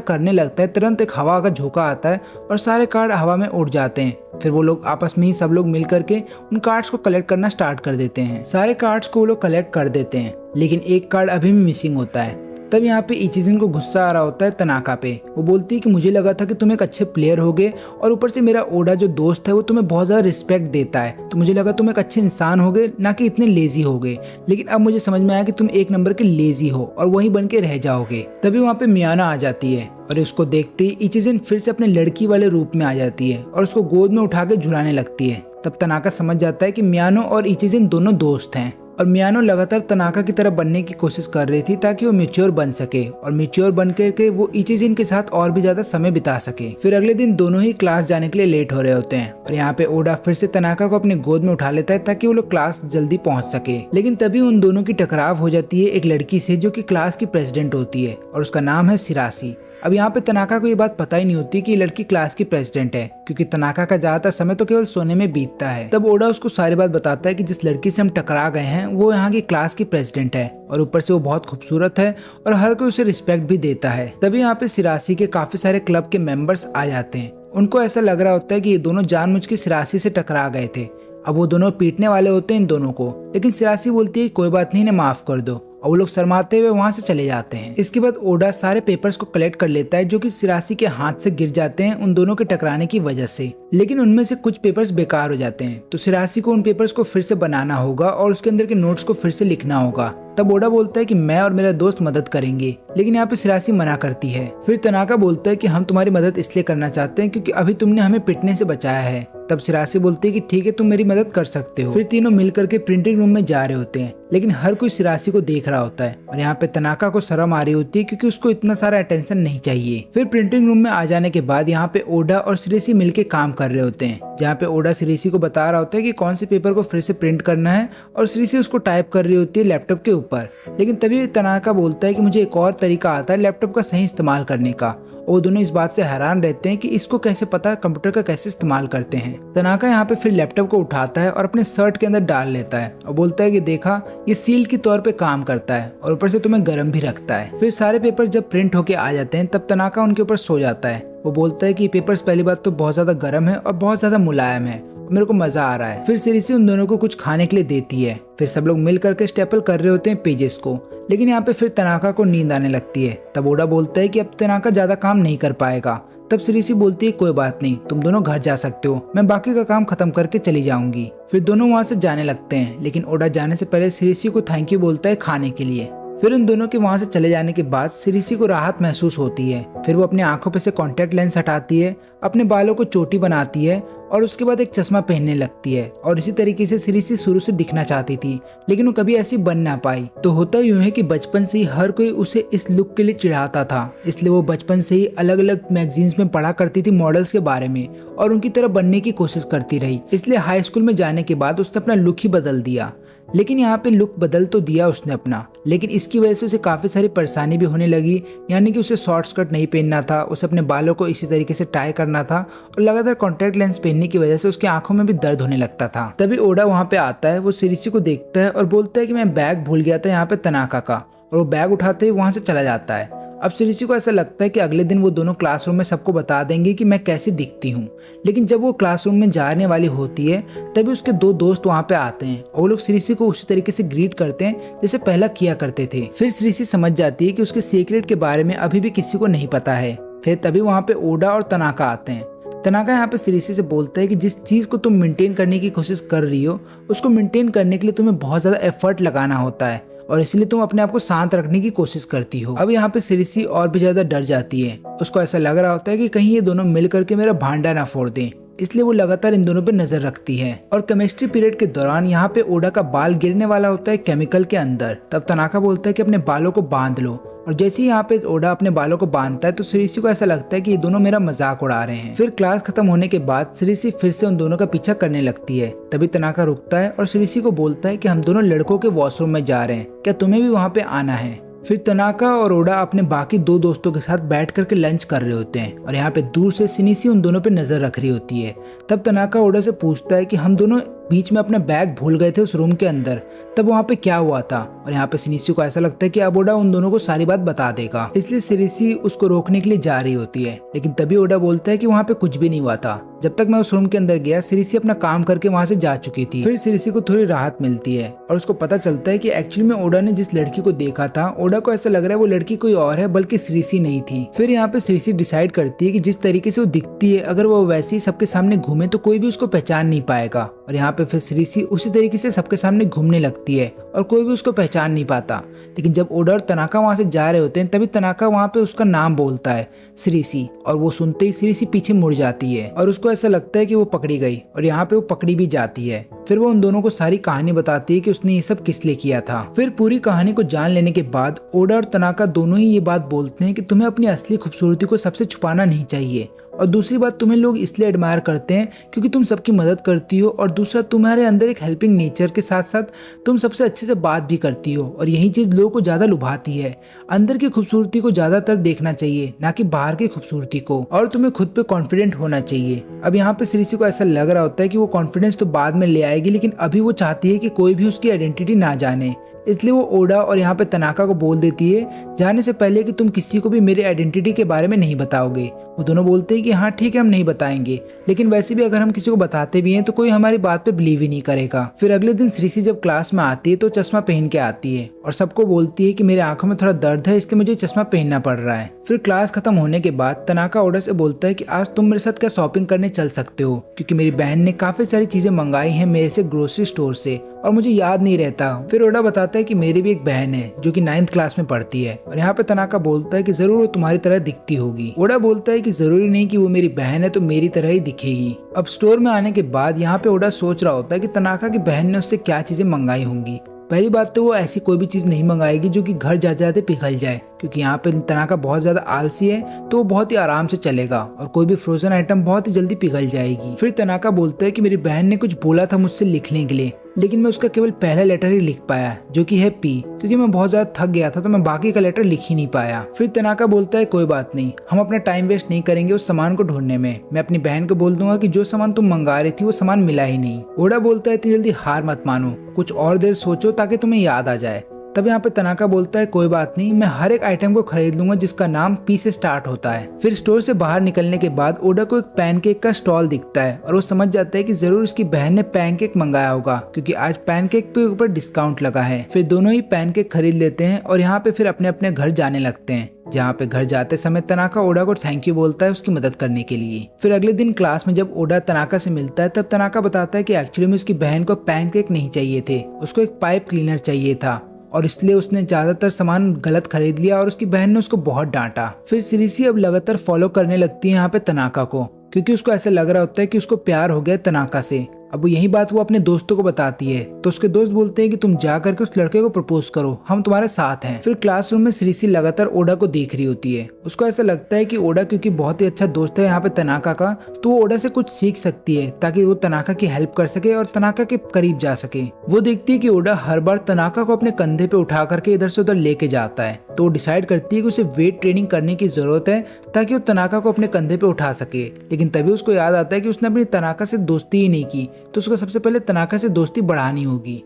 करने लगता है तुरंत एक हवा का झोंका आता है और सारे कार्ड हवा में उड़ जाते हैं। फिर वो लोग आपस में ही सब लोग मिल करके उन कार्ड्स को कलेक्ट करना स्टार्ट कर देते हैं। सारे कार्ड्स को वो लोग कलेक्ट कर देते हैं, लेकिन एक कार्ड अभी भी मिसिंग होता है। तब यहाँ पे इचिजिन को गुस्सा आ रहा होता है तनाका पे। वो बोलती है कि मुझे लगा था कि तुम एक अच्छे प्लेयर होगे और ऊपर से मेरा ओडा जो दोस्त है वो तुम्हें बहुत ज़्यादा रिस्पेक्ट देता है, तो मुझे लगा तुम एक अच्छे इंसान होगे, ना कि इतने लेजी होगे। लेकिन अब मुझे समझ में आया कि तुम एक नंबर के लेजी हो और वहीं बन के रह जाओगे। तभी वहाँ पे मियाना आ जाती है और उसको देखते ही इचिजिन फिर से अपने लड़की वाले रूप में आ जाती है और उसको गोद में उठा के झुलाने लगती है। तब तनाका समझ जाता है कि मियानो और इचिजिन दोनों दोस्त हैं और मियानो लगातार तनाका की तरह बनने की कोशिश कर रही थी ताकि वो मैच्योर बन सके और मैच्योर बन करके वो इचिजिन के साथ और भी ज्यादा समय बिता सके। फिर अगले दिन दोनों ही क्लास जाने के लिए लेट हो रहे होते हैं और यहाँ पे ओडा फिर से तनाका को अपने गोद में उठा लेता है ताकि वो लोग क्लास जल्दी पहुंच सके। लेकिन तभी उन दोनों की टकराव हो जाती है एक लड़की से जो कि क्लास की प्रेसिडेंट होती है और उसका नाम है सिरासी। अब यहाँ पे तनाका को ये बात पता ही नहीं होती कि ये लड़की क्लास की प्रेसिडेंट है, क्योंकि तनाका का ज्यादातर समय तो केवल सोने में बीतता है। तब ओडा उसको सारी बात बताता है कि जिस लड़की से हम टकरा गए हैं वो यहाँ की क्लास की प्रेसिडेंट है और ऊपर से वो बहुत खूबसूरत है और हर कोई उसे रिस्पेक्ट भी देता है। तभी यहाँ पे सिरासी के काफी सारे क्लब के मेंबर्स आ जाते हैं। उनको ऐसा लग रहा होता है कि ये दोनों जानबूझ के सिरासी से टकरा गए थे। अब वो दोनों पीटने वाले होते हैं इन दोनों को, लेकिन सिरासी बोलती है कोई बात नहीं, इन्हें माफ कर दो, और वो लोग शर्माते हुए वहां से चले जाते हैं। इसके बाद ओडा सारे पेपर्स को कलेक्ट कर लेता है जो कि सिरासी के हाथ से गिर जाते हैं उन दोनों के टकराने की वजह से, लेकिन उनमें से कुछ पेपर्स बेकार हो जाते हैं। तो सिरासी को उन पेपर्स को फिर से बनाना होगा और उसके अंदर के नोट्स को फिर से लिखना होगा। तब ओडा बोलता है कि मैं और मेरा दोस्त मदद करेंगे, लेकिन यहाँ पे सिरासी मना करती है। फिर तनाका बोलता है कि हम तुम्हारी मदद इसलिए करना चाहते हैं क्योंकि अभी तुमने हमें पिटने से बचाया है। तब सिरासी बोलती है कि ठीक है, तुम मेरी मदद कर सकते हो। फिर तीनों मिलकर के प्रिंटिंग रूम में जा रहे होते हैं, लेकिन हर कोई सिरासी को देख रहा होता है और यहाँ पे तनाका को शर्म आ रही होती है क्योंकि उसको इतना सारा अटेंशन नहीं चाहिए। फिर प्रिंटिंग रूम में आ जाने के बाद यहाँ पे ओडा और सिरासी मिलके काम कर रहे होते हैं, जहाँ पे ओडा सिरासी को बता रहा होता है कि कौन से पेपर को फिर से प्रिंट करना है और सिरासी उसको टाइप कर रही होती है लैपटॉप के ऊपर। लेकिन तभी तनाका बोलता है कि मुझे एक और तरीका आता है लैपटॉप का सही इस्तेमाल करने का। वो दोनों इस बात से हैरान रहते हैं कि इसको कैसे पता कंप्यूटर का कैसे इस्तेमाल करते हैं। तनाका यहाँ पे फिर लैपटॉप को उठाता है और अपने शर्ट के अंदर डाल लेता है और बोलता है कि देखा, ये सील के तौर पे काम करता है और ऊपर से तुम्हें गर्म भी रखता है। फिर सारे पेपर जब प्रिंट होके आ जाते हैं तब तनाका उनके ऊपर सो जाता है। वो बोलता है कि पेपर्स पहली बात तो बहुत ज्यादा गर्म है और बहुत ज्यादा मुलायम है, मेरे को मजा आ रहा है। फिर सिरासी उन दोनों को कुछ खाने के लिए देती है। फिर सब लोग मिल करके स्टेपल कर रहे होते हैं पेजेस को, लेकिन यहाँ पे फिर तनाका को नींद आने लगती है। तब ओडा बोलता है कि अब तनाका ज्यादा काम नहीं कर पाएगा। तब सिरासी बोलती है कोई बात नहीं, तुम दोनों घर जा सकते हो, मैं बाकी का काम खत्म करके चली जाऊंगी। फिर दोनों वहाँ से जाने लगते हैं, लेकिन ओडा जाने से पहले सिरासी को थैंक यू बोलता है खाने के लिए। फिर उन दोनों के वहां से चले जाने के बाद सिरासी को राहत महसूस होती है। फिर वो अपनी आंखों पे से कॉन्टेक्ट लेंस हटाती है, अपने बालों को चोटी बनाती है और उसके बाद एक चश्मा पहनने लगती है। और इसी तरीके से सिरासी शुरू से दिखना चाहती थी, लेकिन वो कभी ऐसी बन ना पाई। तो होता यूं है कि बचपन से ही हर कोई उसे इस लुक के लिए चिढ़ाता था, इसलिए वो बचपन से ही अलग अलग मैगजीन्स में पढ़ा करती थी मॉडल्स के बारे में और उनकी तरह बनने की कोशिश करती रही। इसलिए हाई स्कूल में जाने के बाद उसने अपना लुक ही बदल दिया। लेकिन यहाँ पे लुक बदल तो दिया उसने अपना, लेकिन इसकी वजह से उसे काफी सारी परेशानी भी होने लगी। यानी कि उसे शॉर्ट स्कर्ट नहीं पहनना था, उसे अपने बालों को इसी तरीके से टाई करना था और लगातार कॉन्टैक्ट लेंस पहनने की वजह से उसकी आंखों में भी दर्द होने लगता था। तभी ओडा वहाँ पे आता है, वो सिरासी को देखता है और बोलता है कि मैं बैग भूल गया था यहाँ पे तनाका का, और वो बैग उठाते ही वहाँ से चला जाता है। अब सिरासी को ऐसा लगता है कि अगले दिन वो दोनों क्लासरूम में सबको बता देंगे कि मैं कैसी दिखती हूँ। लेकिन जब वो क्लासरूम में जाने वाली होती है तभी उसके दो दोस्त वहाँ पे आते हैं और वो लोग सिरासी को उसी तरीके से ग्रीट करते हैं जैसे पहला किया करते थे। फिर सिरासी समझ जाती है कि उसके सीक्रेट के बारे में अभी भी किसी को नहीं पता है। फिर तभी वहाँ पे ओडा और तनाका आते हैं। तनाका यहाँ पे सिरासी से बोलता है कि जिस चीज को तुम मेंटेन करने की कोशिश कर रही हो उसको मेंटेन करने के लिए तुम्हें बहुत ज्यादा एफर्ट लगाना होता है और इसलिए तुम अपने आप को शांत रखने की कोशिश करती हो। अब यहाँ पे सिरासी और भी ज्यादा डर जाती है। उसको ऐसा लग रहा होता है कि कहीं ये दोनों मिल करके मेरा भांडा ना फोड़ दें, इसलिए वो लगातार इन दोनों पे नजर रखती है। और केमिस्ट्री पीरियड के दौरान यहाँ पे ओडा का बाल गिरने वाला होता है केमिकल के अंदर। तब तनाका बोलता है कि अपने बालों को बांध लो, और जैसे ही यहाँ पे ओडा अपने बालों को बांधता है तो सिरासी को ऐसा लगता है कि ये दोनों मेरा मजाक उड़ा रहे हैं। फिर क्लास खत्म होने के बाद सिरासी फिर से उन दोनों का पीछा करने लगती है। तभी तनाका रुकता है और सिरासी को बोलता है कि हम दोनों लड़कों के वॉशरूम में जा रहे हैं, क्या तुम्हें भी वहाँ पे आना है। फिर तनाका और ओडा अपने बाकी दो दोस्तों के साथ बैठ करके लंच कर रहे होते हैं और यहाँ पे दूर से सिनिसी उन दोनों पे नजर रख रही होती है। तब तनाका ओडा से पूछता है कि हम दोनों बीच में अपना बैग भूल गए थे उस रूम के अंदर, तब वहाँ पे क्या हुआ था। और यहाँ पे सिनिसी को ऐसा लगता है कि अब ओडा उन दोनों को सारी बात बता देगा, इसलिए सिनिसी उसको रोकने के लिए जा रही होती है। लेकिन तभी ओडा बोलता है कि वहाँ पे कुछ भी नहीं हुआ था, जब तक मैं उस रूम के अंदर गया सिरिसी अपना काम करके वहाँ से जा चुकी थी। फिर सिरिसी को थोड़ी राहत मिलती है और उसको पता चलता है कि एक्चुअली में ओडा ने जिस लड़की को देखा था, ओडा को ऐसा लग रहा है वो लड़की कोई और है बल्कि सिरिसी नहीं थी। फिर यहाँ पे सिरिसी डिसाइड करती है कि जिस तरीके से वो दिखती है अगर वो वैसे ही सबके सामने घूमे तो कोई भी उसको पहचान नहीं पाएगा। और यहाँ पे फिर सिरिसी उसी तरीके से सबके सामने घूमने लगती है और कोई भी उसको पहचान नहीं पाता। लेकिन जब ओडा और तनाका वहाँ से जा रहे होते हैं तभी तनाका वहाँ पे उसका नाम बोलता है सिरिसी, और वो सुनते ही सिरिसी पीछे मुड़ जाती है और उसको ऐसा लगता है कि वो पकड़ी गई और यहाँ पे वो पकड़ी भी जाती है। फिर वो उन दोनों को सारी कहानी बताती है कि उसने ये सब किस लिए किया था। फिर पूरी कहानी को जान लेने के बाद ओडा और तनाका दोनों ही ये बात बोलते हैं कि तुम्हें अपनी असली खूबसूरती को सबसे छुपाना नहीं चाहिए, और दूसरी बात तुम्हें लोग इसलिए एडमायर करते हैं क्योंकि तुम सबकी मदद करती हो, और दूसरा तुम्हारे अंदर एक हेल्पिंग नेचर के साथ साथ तुम सबसे अच्छे से बात भी करती हो, और यही चीज लोगों को ज्यादा लुभाती है। अंदर की खूबसूरती को ज्यादातर देखना चाहिए ना कि बाहर की खूबसूरती को, और तुम्हें खुद पे कॉन्फिडेंट होना चाहिए। अब यहाँ पे सिरिसी को ऐसा लग रहा होता है कि वो कॉन्फिडेंस तो बाद में ले आएगी, लेकिन अभी वो चाहती है कि कोई भी उसकी आइडेंटिटी ना जाने, इसलिए वो ओडा और यहाँ पे तनाका को बोल देती है जाने से पहले कि तुम किसी को भी मेरी आइडेंटिटी के बारे में नहीं बताओगे। वो दोनों बोलते हैं कि हाँ ठीक है हम नहीं बताएंगे, लेकिन वैसे भी अगर हम किसी को बताते भी हैं तो कोई हमारी बात पे बिलीव ही नहीं करेगा। फिर अगले दिन सिरिसी जब क्लास में आती है तो चश्मा पहन के आती है और सबको बोलती है कि मेरे आंखों में थोड़ा दर्द है इसलिए मुझे चश्मा पहनना पड़ रहा है। फिर क्लास खत्म होने के बाद तनाका ओडा से बोलता है कि आज तुम मेरे साथ क्या शॉपिंग करने चल सकते हो, क्योंकि मेरी बहन ने काफी सारी चीजें मंगाई हैं मेरे से ग्रोसरी स्टोर से और मुझे याद नहीं रहता। फिर ओडा बताता है कि मेरी भी एक बहन है जो कि 9th क्लास में पढ़ती है, और यहाँ पे तनाका बोलता है कि जरूर वो तुम्हारी तरह दिखती होगी। ओडा बोलता है कि जरूरी नहीं कि वो मेरी बहन है तो मेरी तरह ही दिखेगी। अब स्टोर में आने के बाद यहाँ पे ओडा सोच रहा होता है कि तनाका की बहन ने उससे क्या चीजें मंगाई होंगी। पहली बात तो वो ऐसी कोई भी चीज नहीं मंगाएगी जो कि घर जाते जाते पिघल जाए, क्योंकि यहाँ पे तनाका बहुत ज्यादा आलसी है तो वो बहुत ही आराम से चलेगा, और कोई भी फ्रोजन आइटम बहुत ही जल्दी पिघल जाएगी। फिर तनाका बोलता है कि मेरी बहन ने कुछ बोला था मुझसे लिखने के लिए, लेकिन मैं उसका केवल पहला लेटर ही लिख पाया जो कि है पी, क्योंकि मैं बहुत ज्यादा थक गया था तो मैं बाकी का लेटर लिख ही नहीं पाया। फिर तनाका बोलता है कोई बात नहीं, हम अपना टाइम वेस्ट नहीं करेंगे उस सामान को ढूंढने में, मैं अपनी बहन को बोल दूंगा कि जो सामान तुम मंगा रही थी वो सामान मिला ही नहीं। ओडा बोलता है इतनी जल्दी हार मत मानो, कुछ और देर सोचो ताकि तुम्हें याद आ जाए। तब यहाँ पे तनाका बोलता है कोई बात नहीं, मैं हर एक आइटम को खरीद लूंगा जिसका नाम पी से स्टार्ट होता है। फिर स्टोर से बाहर निकलने के बाद ओडा को एक पैनकेक का स्टॉल दिखता है और वो समझ जाता है कि जरूर उसकी बहन ने पैनकेक मंगाया होगा, क्योंकि आज पैनकेक पे ऊपर डिस्काउंट लगा है। फिर दोनों ही पैनकेक खरीद लेते हैं और यहाँ पे फिर अपने अपने घर जाने लगते हैं, जहाँ पे घर जाते समय तनाका ओडा को थैंक यू बोलता है उसकी मदद करने के लिए। फिर अगले दिन क्लास में जब ओडा तनाका से मिलता है तब तनाका बताता है कि एक्चुअली में उसकी बहन को पैनकेक नहीं चाहिए थे, उसको एक पाइप क्लीनर चाहिए था, और इसलिए उसने ज्यादातर सामान गलत खरीद लिया और उसकी बहन ने उसको बहुत डांटा। फिर सिरिसी अब लगातार फॉलो करने लगती है यहाँ पे तनाका को, क्योंकि उसको ऐसा लग रहा होता है कि उसको प्यार हो गया तनाका से। अब यही बात वो अपने दोस्तों को बताती है तो उसके दोस्त बोलते हैं कि तुम जा करके उस लड़के को प्रपोज करो, हम तुम्हारे साथ हैं। फिर क्लासरूम में सिरिसी लगातार ओडा को देख रही होती है, उसको ऐसा लगता है कि ओडा क्योंकि बहुत ही अच्छा दोस्त है यहाँ पे तनाका का, तो वो ओडा से कुछ सीख सकती है ताकि वो तनाका की हेल्प कर सके और तनाका के करीब जा सके। वो देखती है कि ओडा हर बार तनाका को अपने कंधे पे उठा करके इधर से उधर लेके जाता है, तो वो डिसाइड करती है कि उसे वेट ट्रेनिंग करने की जरूरत है ताकि वो तनाका को अपने कंधे पे उठा सके। लेकिन तभी उसको याद आता है कि उसने अपनी तनाका से दोस्ती ही नहीं की, तो उसको सबसे पहले तनाका से दोस्ती बढ़ानी होगी।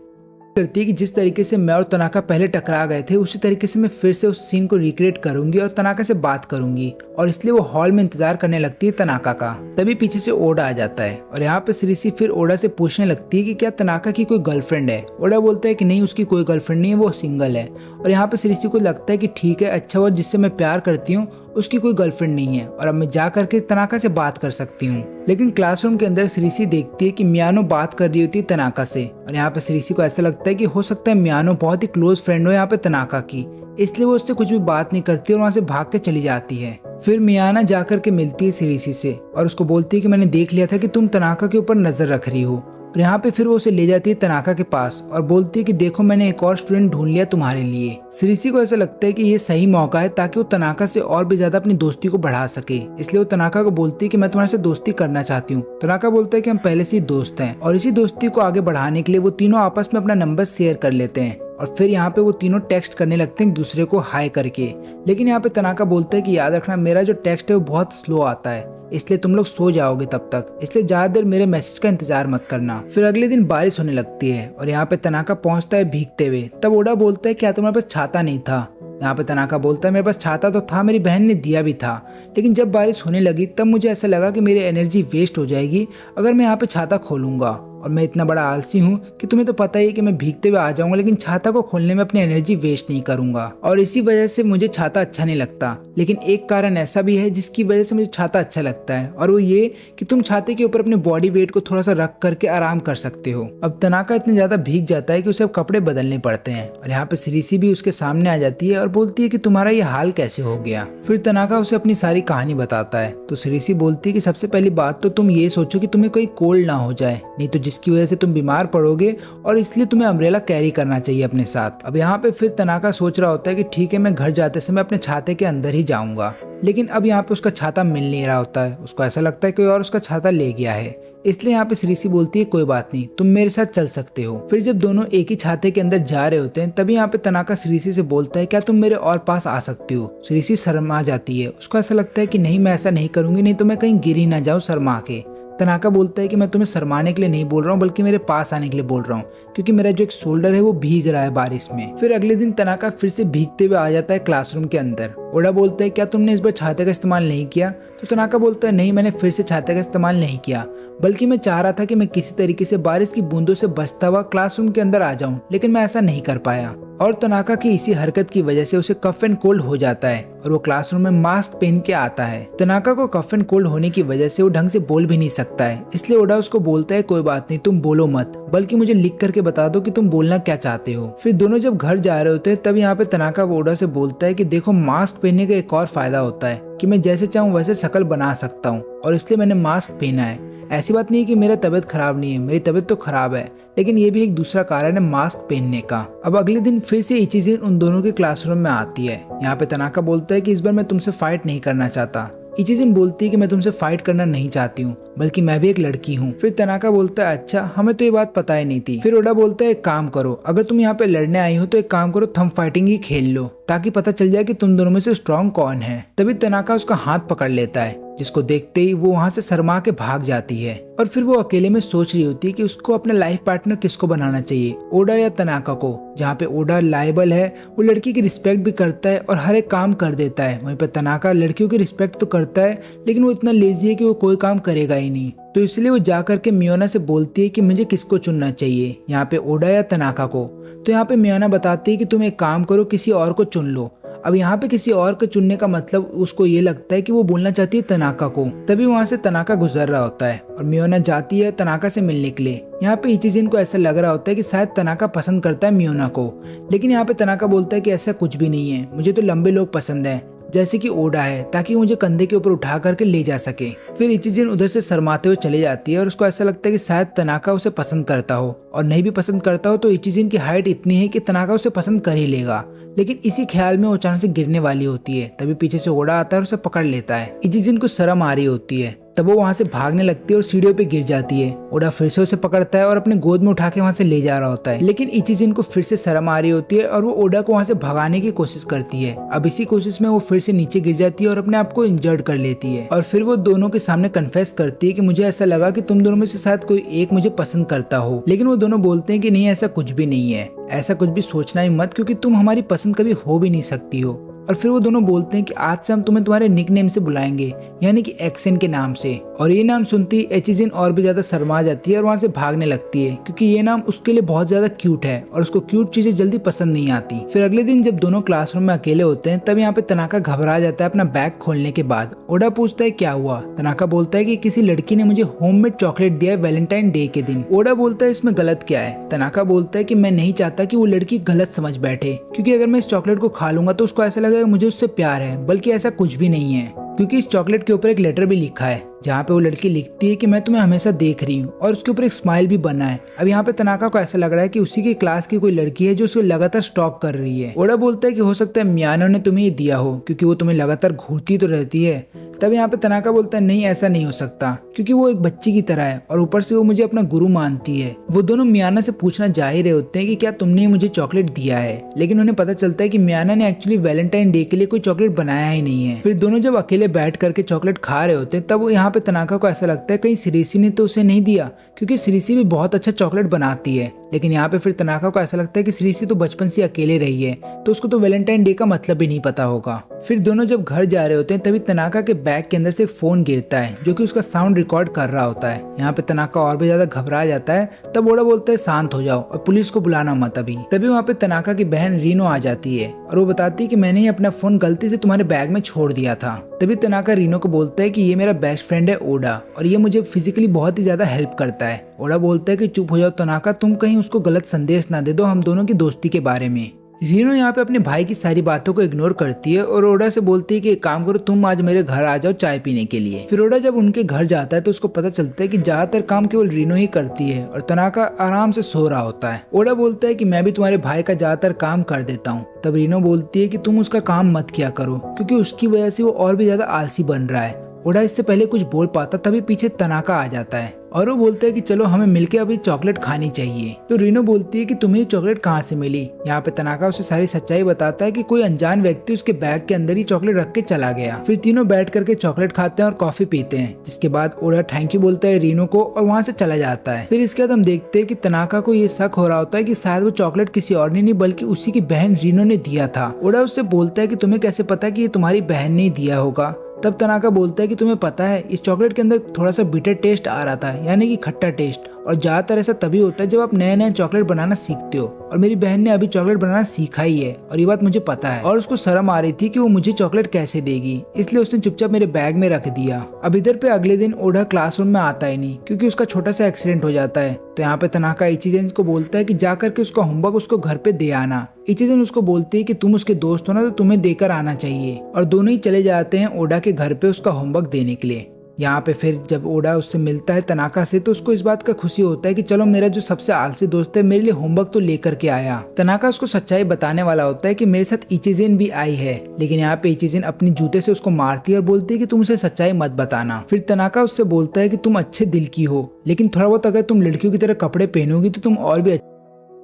करती है कि जिस तरीके से मैं और तनाका पहले टकरा गए थे उसी तरीके से मैं फिर से उस सीन को रिक्रिएट करूंगी और तनाका से बात करूंगी, और इसलिए वो हॉल में इंतजार करने लगती है तनाका का। तभी पीछे से ओडा आ जाता है और यहाँ पे सिरिसी फिर ओडा से पूछने लगती है कि क्या तनाका की कोई गर्लफ्रेंड है। ओडा बोलता है कि नहीं उसकी कोई गर्लफ्रेंड नहीं है, वो सिंगल है। और यहाँ पे सिरिसी को लगता है कि ठीक है, अच्छा वो जिससे मैं प्यार करती हूँ उसकी कोई गर्लफ्रेंड नहीं है और अब मैं जा करके तनाका से बात कर सकती हूँ। लेकिन क्लासरूम के अंदर सिरिसी देखती है कि मियानो बात कर रही होती है तनाका से, और यहाँ पे सिरिसी को ऐसा लगता है कि हो सकता है मियानो बहुत ही क्लोज फ्रेंड हो यहाँ पे तनाका की, इसलिए वो उससे कुछ भी बात नहीं करती और वहाँ से भाग के चली जाती है। फिर मियाना जाकर के मिलती है सिरिसी से और उसको बोलती है कि मैंने देख लिया था कि तुम तनाका के ऊपर नजर रख रही हो, और यहाँ पे फिर वो उसे ले जाती है तनाका के पास और बोलती है कि देखो मैंने एक और स्टूडेंट ढूंढ लिया तुम्हारे लिए। सिरिसी को ऐसा लगता है कि ये सही मौका है ताकि वो तनाका से और भी ज्यादा अपनी दोस्ती को बढ़ा सके, इसलिए वो तनाका को बोलती है कि मैं तुम्हारे से दोस्ती करना चाहती हूँ। तनाका बोलता है कि हम पहले से ही दोस्त हैं, और इसी दोस्ती को आगे बढ़ाने के लिए वो तीनों आपस में अपना नंबर शेयर कर लेते हैं और फिर यहाँ पे वो तीनों टेक्स्ट करने लगते हैं एक दूसरे को हाई करके। लेकिन यहाँ पे तनाका बोलता है कि याद रखना मेरा जो टेक्स्ट है वो बहुत स्लो आता है, इसलिए तुम लोग सो जाओगे तब तक, इसलिए ज्यादा देर मेरे मैसेज का इंतजार मत करना। फिर अगले दिन बारिश होने लगती है और यहाँ पे तनाका पहुंचता है भीगते हुए। तब ओडा बोलता है क्या तुम्हारे पास छाता नहीं था? यहाँ पे तनाका बोलता है मेरे पास छाता तो था, मेरी बहन ने दिया भी था, लेकिन जब बारिश होने लगी तब मुझे ऐसा लगा कि मेरी एनर्जी वेस्ट हो जाएगी अगर मैं यहाँ पे छाता खोलूंगा, और मैं इतना बड़ा आलसी हूँ कि तुम्हें तो पता ही है कि मैं भीगते हुए आ जाऊंगा, लेकिन छाता को खोलने में अपनी एनर्जी वेस्ट नहीं करूंगा, और इसी वजह से मुझे छाता अच्छा नहीं लगता। लेकिन एक कारण ऐसा भी है जिसकी वजह से मुझे छाता अच्छा लगता है, और वो ये कि तुम छाते के ऊपर अपने बॉडी वेट को थोड़ा सा रख करके आराम कर सकते हो। अब तनाका इतने ज्यादा भीग जाता है कि उसे अब कपड़े बदलने पड़ते हैं, और यहाँ पे श्रीसी भी उसके सामने आ जाती है और बोलती है कि तुम्हारा ये हाल कैसे हो गया। फिर तनाका उसे अपनी सारी कहानी बताता है, तो श्रीसी बोलती है कि सबसे पहली बात तो तुम ये सोचो कि तुम्हें कोई कोल्ड ना हो जाए, नहीं तो जिसकी वजह से तुम बीमार पड़ोगे, और इसलिए तुम्हें अम्ब्रेला कैरी करना चाहिए अपने साथ। अब यहाँ पे फिर तनाका सोच रहा होता है कि ठीक है मैं घर जाते समय अपने छाते के अंदर ही जाऊंगा, लेकिन अब यहाँ पे उसका छाता मिल नहीं रहा होता है। उसको ऐसा लगता है कोई और उसका छाता ले गया है, इसलिए यहाँ पे श्रीसी बोलती है कोई बात नहीं, तुम मेरे साथ चल सकते हो। फिर जब दोनों एक ही छाते के अंदर जा रहे होते हैं तभी यहाँ पे तनाका श्रीसी से बोलता है क्या तुम मेरे और पास आ सकती हो? श्रीसी शर्मा जाती है, उसको ऐसा लगता है कि नहीं मैं ऐसा नहीं करूंगी, नहीं तो मैं कहीं गिर ही ना जाऊँ शर्मा के। तनाका बोलता है कि मैं तुम्हें शरमाने के लिए नहीं बोल रहा हूँ, बल्कि मेरे पास आने के लिए बोल रहा हूँ, क्योंकि मेरा जो एक शोल्डर है वो भीग रहा है बारिश में। फिर अगले दिन तनाका फिर से भीगते हुए आ जाता है क्लासरूम के अंदर। ओडा बोलता है क्या तुमने इस बार छाते का इस्तेमाल नहीं किया? तो तनाका बोलता है नहीं, मैंने फिर से छाते का इस्तेमाल नहीं किया, बल्कि मैं चाह रहा था कि मैं किसी तरीके से बारिश की बूंदों से बचता हुआ क्लासरूम के अंदर आ जाऊं, लेकिन मैं ऐसा नहीं कर पाया। और तनाका की इसी हरकत की वजह से उसे कफ एंड कोल्ड हो जाता है और वो क्लासरूम में मास्क पहन के आता है। तनाका को कफ एंड कोल्ड होने की वजह से वो ढंग से बोल भी नहीं सकता है, इसलिए ओडा उसको बोलता है कोई बात नहीं, तुम बोलो मत, बल्कि मुझे लिख करके बता दो कि तुम बोलना क्या चाहते हो। फिर दोनों जब घर जा रहे होते हैं तब यहाँ पे तनाका ओडा से बोलता है कि देखो मास्क पहनने का एक और फायदा होता है कि मैं जैसे चाहूँ वैसे शक्ल बना सकता हूँ, और इसलिए मैंने मास्क पहना है। ऐसी बात नहीं है कि मेरा तबीयत खराब नहीं है, मेरी तबीयत तो खराब है, लेकिन ये भी एक दूसरा कारण है मास्क पहनने का। अब अगले दिन फिर से इचिजिन उन दोनों के क्लासरूम में आती है। यहाँ पे तनाका बोलता है कि इस बार मैं तुमसे फाइट नहीं करना चाहता। इचिजिन बोलती है कि मैं तुमसे फाइट करना नहीं चाहती हूँ, बल्कि मैं भी एक लड़की हूँ। फिर तनाका बोलता है अच्छा, हमें तो ये बात पता ही नहीं थी। फिर ओडा बोलता है एक काम करो, अगर तुम यहाँ पे लड़ने आई हो तो एक काम करो, थंब फाइटिंग ही खेल लो, ताकि पता चल जाए कि तुम दोनों में से स्ट्रॉन्ग कौन है। तभी तनाका उसका हाथ पकड़ लेता है, जिसको देखते ही वो वहाँ से शर्मा के भाग जाती है। और फिर वो अकेले में सोच रही होती है कि उसको अपना लाइफ पार्टनर किसको बनाना चाहिए, ओडा या तनाका को। जहाँ पे ओडा लायबल है, वो लड़की की रिस्पेक्ट भी करता है और हर एक काम कर देता है, वहीं पे तनाका लड़कियों की रिस्पेक्ट तो करता है, लेकिन वो इतना लेजी है कि वो कोई काम करेगा ही नहीं। तो इसलिए वो जा करके मियोना से बोलती है कि मुझे किसको चुनना चाहिए, यहाँ पे ओडा या तनाका को। तो यहाँ पे मियोना बताती है कि तुम एक काम करो, किसी और को चुन लो। अब यहाँ पे किसी और को चुनने का मतलब उसको ये लगता है कि वो बोलना चाहती है तनाका को। तभी वहाँ से तनाका गुजर रहा होता है और मियोना जाती है तनाका से मिलने के लिए। यहाँ पे इचिजिन को ऐसा लग रहा होता है कि शायद तनाका पसंद करता है मियोना को, लेकिन यहाँ पे तनाका बोलता है कि ऐसा कुछ भी नहीं है, मुझे तो लंबे लोग पसंद है, जैसे कि ओडा है, ताकि मुझे कंधे के ऊपर उठा करके ले जा सके। फिर इचिजिन उधर से शर्माते हुए चले जाती है और उसको ऐसा लगता है कि शायद तनाका उसे पसंद करता हो, और नहीं भी पसंद करता हो तो इचिजिन की हाइट इतनी है कि तनाका उसे पसंद कर ही लेगा। लेकिन इसी ख्याल में वो अचानक से गिरने वाली होती है, तभी पीछे से ओडा आता है और उसे पकड़ लेता है। इचिजिन को शर्म आ रही होती है, तब वो वहाँ से भागने लगती है और सीढ़ियों पे गिर जाती है। ओडा फिर से उसे पकड़ता है और अपने गोद में उठा के वहाँ से ले जा रहा होता है, लेकिन इचिजिन को फिर से शर्म आ रही होती है और वो ओडा को वहाँ से भगाने की कोशिश करती है। अब इसी कोशिश में वो फिर से नीचे गिर जाती है और अपने आप को इंजर्ड कर लेती है। और फिर वो दोनों के सामने कन्फेस करती है कि मुझे ऐसा लगा कि तुम दोनों में से शायद कोई एक मुझे पसंद करता हो, लेकिन वो दोनों बोलते हैं कि नहीं, ऐसा कुछ भी नहीं है, ऐसा कुछ भी सोचना ही मत, क्योंकि तुम हमारी पसंद कभी हो भी नहीं सकती हो। और फिर वो दोनों बोलते हैं कि आज से हम तुम्हें तुम्हारे निक नेम से बुलाएंगे, यानी कि एक्सेन के नाम से। और ये नाम सुनती ही इचिजिन और भी ज्यादा शर्मा जाती है और वहाँ से भागने लगती है, क्योंकि ये नाम उसके लिए बहुत ज्यादा क्यूट है और उसको क्यूट चीजें जल्दी पसंद नहीं आती। फिर अगले दिन जब दोनों क्लासरूम में अकेले होते हैं तब यहाँ पे तनाका घबरा जाता है अपना बैग खोलने के बाद। ओडा पूछता है क्या हुआ? तनाका बोलता है कि किसी लड़की ने मुझे होममेड चॉकलेट दिया है वैलेंटाइन डे के दिन। ओडा बोलता है इसमें गलत क्या है? तनाका बोलता है कि मैं नहीं चाहता कि वो लड़की गलत समझ बैठे, क्योंकि अगर मैं इस चॉकलेट को खा लूंगा तो उसको ऐसा लगेगा मुझे उससे प्यार है, बल्कि ऐसा कुछ भी नहीं है, क्योंकि इस चॉकलेट के ऊपर एक लेटर भी लिखा है जहाँ पे वो लड़की लिखती है कि मैं तुम्हें हमेशा देख रही हूँ, और उसके ऊपर एक स्माइल भी बना है। अब यहाँ पे तनाका को ऐसा लग रहा है कि उसी की क्लास की कोई लड़की है जो उसको लगातार स्टॉक कर रही है। ओडा बोलता है कि हो सकता है मियानो ने तुम्हें ये दिया हो, क्योंकि वो तुम्हें लगातार घूरती तो रहती है, तब यहाँ पे तनाका बोलता है नहीं ऐसा नहीं हो सकता, क्योंकि वो एक बच्ची की तरह है और ऊपर से वो मुझे अपना गुरु मानती है। वो दोनों मियाना से पूछना जा ही रहे होते हैं कि क्या तुमने मुझे चॉकलेट दिया है, लेकिन उन्हें पता चलता है कि मियाना ने एक्चुअली वैलेंटाइन डे के लिए कोई चॉकलेट बनाया ही नहीं है। फिर दोनों जब अकेले बैठ करके चॉकलेट खा रहे होते हैं तब यहाँ पे तनाका को ऐसा लगता है कहीं सिरिसी ने तो उसे नहीं दिया, क्योंकि सिरिसी भी बहुत अच्छा चॉकलेट बनाती है। लेकिन यहाँ पे फिर तनाका को ऐसा लगता है कि सिरिसी तो बचपन से अकेले रही है, तो उसको तो वैलेंटाइन डे का मतलब भी नहीं पता होगा। फिर दोनों जब घर जा रहे होते हैं तभी तनाका के बैग के अंदर से एक फोन गिरता है जो कि उसका साउंड रिकॉर्ड कर रहा होता है। यहाँ पे तनाका और भी ज्यादा घबरा जाता है। तब ओडा बोलता है शांत हो जाओ और पुलिस को बुलाना मत अभी। तभी वहाँ पे तनाका की बहन रीनो आ जाती है और वो बताती है कि मैंने ही अपना फोन गलती से तुम्हारे बैग में छोड़ दिया था। तभी तनाका रीनो को बोलता है कि ये मेरा बेस्ट फ्रेंड है ओडा और ये मुझे फिजिकली बहुत ही ज्यादा हेल्प करता है। ओडा बोलता है कि चुप हो जाओ तनाका, तुम कहीं उसको गलत संदेश ना दे दो हम दोनों की दोस्ती के बारे में। रीनो यहाँ पे अपने भाई की सारी बातों को इग्नोर करती है और ओडा से बोलती है कि एक काम करो, तुम आज मेरे घर आ जाओ चाय पीने के लिए। फिर ओडा जब उनके घर जाता है तो उसको पता चलता है कि ज्यादातर काम केवल रीनो ही करती है और तनाका आराम से सो रहा होता है। ओडा बोलता है कि मैं भी तुम्हारे भाई का ज्यादातर काम कर देता हूँ। तब रीनो बोलती है कि तुम उसका काम मत किया करो, क्योंकि उसकी वजह से वो और भी ज्यादा आलसी बन रहा है। ओडा इससे पहले कुछ बोल पाता तभी पीछे तनाका आ जाता है और वो बोलता है कि चलो हमें मिलके अभी चॉकलेट खानी चाहिए। तो रीनो बोलती है कि तुम्हें चॉकलेट कहाँ से मिली। यहाँ पे तनाका उसे सारी सच्चाई बताता है कि कोई अनजान व्यक्ति उसके बैग के अंदर ही चॉकलेट रख के चला गया। फिर तीनों बैठ करके चॉकलेट खाते हैं और कॉफी पीते हैं, जिसके बाद ओडा थैंक यू बोलता है रीनो को और वहाँ से चला जाता है। फिर इसके बाद हम देखते हैं कि तनाका को ये शक हो रहा होता है कि शायद वो चॉकलेट किसी और ने नहीं बल्कि उसी की बहन रीनो ने दिया था। ओडा उससे बोलता है कि तुम्हें कैसे पता कि ये तुम्हारी बहन ने दिया होगा। तब तनाका बोलता है कि तुम्हें पता है इस चॉकलेट के अंदर थोड़ा सा बिटर टेस्ट आ रहा था, यानी कि खट्टा टेस्ट, और ज्यादातर ऐसा तभी होता है जब आप नए नए चॉकलेट बनाना सीखते हो और मेरी बहन ने अभी चॉकलेट बनाना सीखा ही है और ये बात मुझे पता है। और उसको शर्म आ रही थी कि वो मुझे चॉकलेट कैसे देगी, इसलिए उसने चुपचाप मेरे बैग में रख दिया। अब इधर पे अगले दिन ओडा क्लासरूम में आता ही नहीं, क्योंकि उसका छोटा सा एक्सीडेंट हो जाता है। तो यहाँ पे तनाका इचिजेन को बोलता है कि जाकर के उसका होमवर्क उसको घर पे दे आना। इचिजेन उसको बोलती है कि तुम उसके दोस्त हो ना, तो तुम्हें देकर आना चाहिए, और दोनों ही चले जाते हैं ओडा के घर पे उसका होमवर्क देने के लिए। यहाँ पे फिर जब ओडा उससे मिलता है तनाका से, तो उसको इस बात का खुशी होता है कि चलो मेरा जो सबसे आलसी दोस्त है मेरे लिए होमवर्क तो लेकर के आया। तनाका उसको सच्चाई बताने वाला होता है कि मेरे साथ इचिजेन भी आई है, लेकिन यहाँ पे इचिजेन अपनी जूते से उसको मारती है और बोलती है कि तुम उसे सच्चाई मत बताना। फिर तनाका उससे बोलता है कि तुम अच्छे दिल की हो, लेकिन थोड़ा बहुत अगर तुम लड़कियों की तरह कपड़े पहनोगी तो तुम और भी।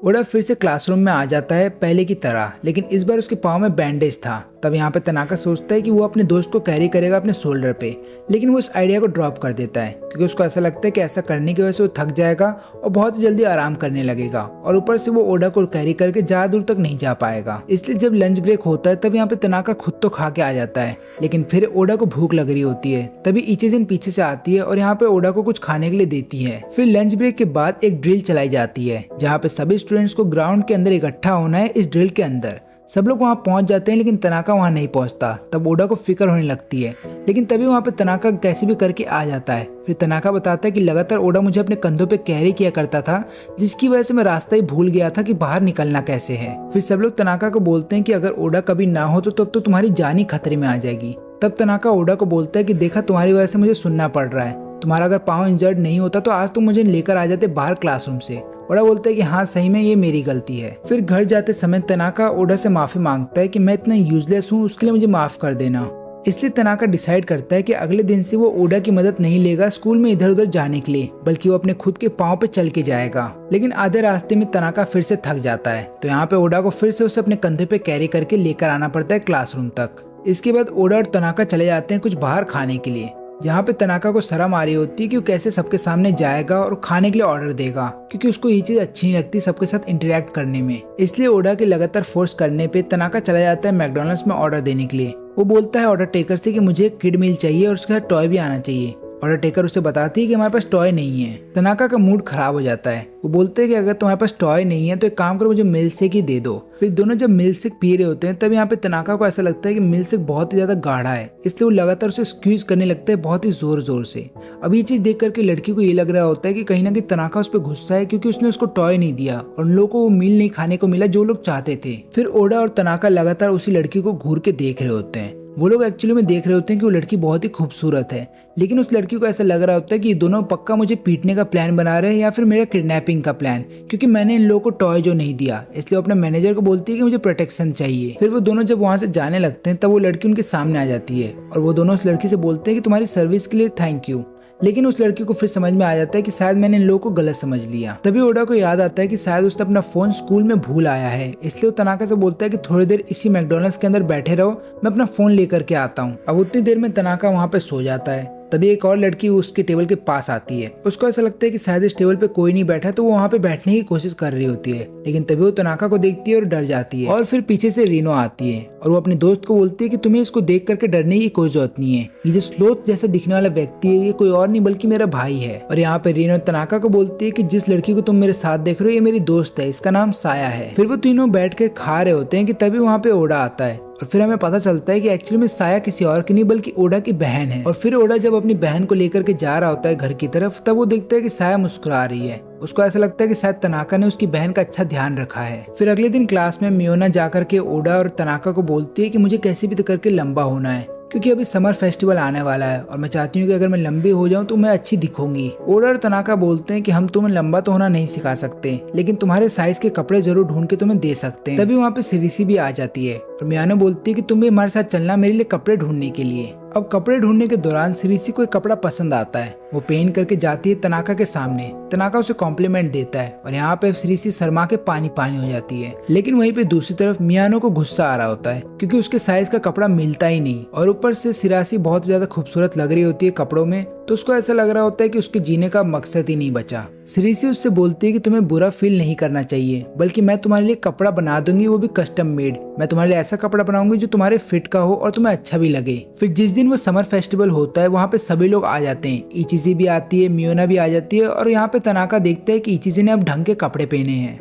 ओडा फिर से क्लासरूम में आ जाता है पहले की तरह, लेकिन इस बार उसके पाँव में बैंडेज था। तब यहाँ पे तनाका सोचता है कि वो अपने दोस्त को कैरी करेगा अपने शोल्डर पे, लेकिन वो इस आइडिया को ड्रॉप कर देता है, क्योंकि उसको ऐसा लगता है कि ऐसा करने की वजह से वो थक जाएगा और बहुत जल्दी आराम करने लगेगा, और ऊपर से वो ओडा को कैरी करके ज्यादा दूर तक नहीं जा पाएगा। इसलिए जब लंच ब्रेक होता है तब यहाँ पे तनाका खुद तो खा के आ जाता है, लेकिन फिर ओडा को भूख लग रही होती है। तभी इचिजेन पीछे से आती है और यहाँ पे ओडा को कुछ खाने के लिए देती है। फिर लंच ब्रेक के बाद एक ड्रिल चलाई जाती है, जहाँ पे सभी स्टूडेंट्स को ग्राउंड के अंदर इकट्ठा होना है। इस ड्रिल के अंदर सब लोग वहाँ पहुँच जाते हैं, लेकिन तनाका वहाँ नहीं पहुँचता। तब ओडा को फिक्र होने लगती है, लेकिन तभी वहाँ पे तनाका कैसे भी करके आ जाता है। फिर तनाका बताता है कि लगातार ओडा मुझे अपने कंधों पे कैरी किया करता था, जिसकी वजह से मैं रास्ता ही भूल गया था कि बाहर निकलना कैसे है। फिर सब लोग तनाका को बोलते हैं कि अगर ओडा कभी ना हो तो तब तो तुम्हारी जान ही खतरे में आ जाएगी। तब तनाका ओडा को बोलता है कि देखा तुम्हारी वजह से मुझे सुनना पड़ रहा है, तुम्हारा अगर पाँव इंजर्ड नहीं होता तो आज तुम मुझे लेकर आ जाते बाहर क्लासरूम से। ओडा बोलता है कि हाँ सही में ये मेरी गलती है। फिर घर जाते समय तनाका ओडा से माफी मांगता है कि मैं इतना यूजलेस हूँ, उसके लिए मुझे माफ कर देना। इसलिए तनाका डिसाइड करता है कि अगले दिन से वो ओडा की मदद नहीं लेगा स्कूल में इधर उधर जाने के लिए, बल्कि वो अपने खुद के पाँव पे चल के जाएगा। लेकिन आधे रास्ते में तनाका फिर से थक जाता है, तो यहाँ पे ओडा को फिर से उसे अपने कंधे पे कैरी करके लेकर आना पड़ता है क्लासरूम तक। इसके बाद ओडा और तनाका चले जाते हैं कुछ बाहर खाने के लिए, जहाँ पे तनाका को शर्म आ रही होती है कि वो कैसे सबके सामने जाएगा और खाने के लिए ऑर्डर देगा, क्योंकि उसको ये चीज अच्छी नहीं लगती सबके साथ इंटरेक्ट करने में। इसलिए ओडा के लगातार फोर्स करने पे तनाका चला जाता है मैकडॉनल्ड्स में ऑर्डर देने के लिए। वो बोलता है ऑर्डर टेकर से कि मुझे एक किड मील चाहिए और उसके साथ टॉय भी आना चाहिए। ऑर्डर टेकर उसे बताती है कि हमारे पास टॉय नहीं है। तनाका का मूड खराब हो जाता है। वो बोलते हैं कि अगर तुम्हारे पास टॉय नहीं है तो एक काम करो, मुझे मिल्क शेक ही दे दो। फिर दोनों जब मिल्क शेक पी रहे होते हैं तब यहाँ पे तनाका को ऐसा लगता है कि मिल्क शेक बहुत ही ज्यादा गाढ़ा है, इसलिए वो लगातार उसे स्क्वीज करने लगता है बहुत ही जोर जोर से। अब ये चीज देख करके लड़की को ये लग रहा होता है कि कहीं ना कहीं तनाका उस पर गुस्सा है, क्योंकि उसने उसको टॉय नहीं दिया और उन लोगों को वो मील नहीं खाने को मिला जो लोग चाहते थे। फिर ओडा और तनाका लगातार उसी लड़की को घूर के देख रहे होते हैं। वो लोग एक्चुअली में देख रहे होते हैं कि वो लड़की बहुत ही खूबसूरत है, लेकिन उस लड़की को ऐसा लग रहा होता है कि ये दोनों पक्का मुझे पीटने का प्लान बना रहे हैं या फिर मेरा किडनैपिंग का प्लान, क्योंकि मैंने इन लोगों को टॉय जो नहीं दिया। इसलिए वो अपने मैनेजर को बोलती है कि मुझे प्रोटेक्शन चाहिए। फिर वो दोनों जब वहाँ से जाने लगते हैं तब वो लड़की उनके सामने आ जाती है और वो दोनों उस लड़की से बोलते हैं कि तुम्हारी सर्विस के लिए थैंक यू। लेकिन उस लड़की को फिर समझ में आ जाता है कि शायद मैंने इन लोगों को गलत समझ लिया। तभी ओडा को याद आता है कि शायद उसने अपना फोन स्कूल में भूल आया है, इसलिए वो तनाका से बोलता है कि थोड़ी देर इसी मैकडॉनल्ड्स के अंदर बैठे रहो, मैं अपना फोन लेकर के आता हूँ। अब उतनी देर में तनाका वहाँ पे सो जाता है। तभी एक और लड़की उसके टेबल के पास आती है। उसको ऐसा लगता है कि शायद इस टेबल पे कोई नहीं बैठा, तो वो वहाँ पे बैठने की कोशिश कर रही होती है, लेकिन तभी वो तनाका को देखती है और डर जाती है। और फिर पीछे से रीनो आती है और वो अपने दोस्त को बोलती है कि तुम्हें इसको देख करके डरने की कोई जरूरत नहीं है, ये जो स्लोथ जैसा दिखने वाला व्यक्ति है ये कोई और नहीं बल्कि मेरा भाई है। और यहाँ पे रीनो तनाका को बोलती है कि जिस लड़की को तुम मेरे साथ देख रहे हो ये मेरी दोस्त है, इसका नाम साया है। फिर वो तीनों बैठ कर खा रहे होते हैं कि तभी वहाँ पे ओडा आता है और फिर हमें पता चलता है कि एक्चुअली में साया किसी और की नहीं बल्कि ओडा की बहन है। और फिर ओडा जब अपनी बहन को लेकर के जा रहा होता है घर की तरफ, तब वो देखता है कि साया मुस्कुरा रही है। उसको ऐसा लगता है कि शायद तनाका ने उसकी बहन का अच्छा ध्यान रखा है। फिर अगले दिन क्लास में मियोना जाकर के ओडा और तनाका को बोलती है कि मुझे कैसे भी करके लंबा होना है, क्योंकि अभी समर फेस्टिवल आने वाला है और मैं चाहती हूँ कि अगर मैं लंबी हो जाऊँ तो मैं अच्छी दिखूंगी। ओडा और तनाका बोलते हैं कि हम तुम्हें लंबा तो होना नहीं सिखा सकते, लेकिन तुम्हारे साइज के कपड़े जरूर ढूंढ के तुम्हें दे सकते हैं। तभी वहाँ पे सिरिसी भी आ जाती है और मियानो बोलती है कि तुम भी हमारे साथ चलना मेरे लिए कपड़े ढूंढने के लिए। अब कपड़े ढूंढने के दौरान सिरिसी को एक कपड़ा पसंद आता है, वो पहन करके जाती है तनाका के सामने। तनाका उसे कॉम्प्लीमेंट देता है और यहाँ पे सिरिसी शर्मा के पानी पानी हो जाती है। लेकिन वहीं पे दूसरी तरफ मियानो को गुस्सा आ रहा होता है क्योंकि उसके साइज का कपड़ा मिलता ही नहीं और ऊपर से सिरासी बहुत ज्यादा खूबसूरत लग रही होती है कपड़ों में, तो उसको ऐसा लग रहा होता है कि उसके जीने का मकसद ही नहीं बचा। सिरिसी उससे बोलती है कि तुम्हें बुरा फील नहीं करना चाहिए, बल्कि मैं तुम्हारे लिए कपड़ा बना दूंगी, वो भी कस्टम मेड। मैं तुम्हारे लिए ऐसा कपड़ा बनाऊंगी जो तुम्हारे फिट का हो और तुम्हें अच्छा भी लगे। फिर जिस दिन वो समर फेस्टिवल होता है वहाँ पे सभी लोग आ जाते हैं। इचिजी भी आती है, मियोना भी आ जाती है और यहाँ पे तनाका देखता है कि इचिजी ने अब ढंग के कपड़े पहने हैं।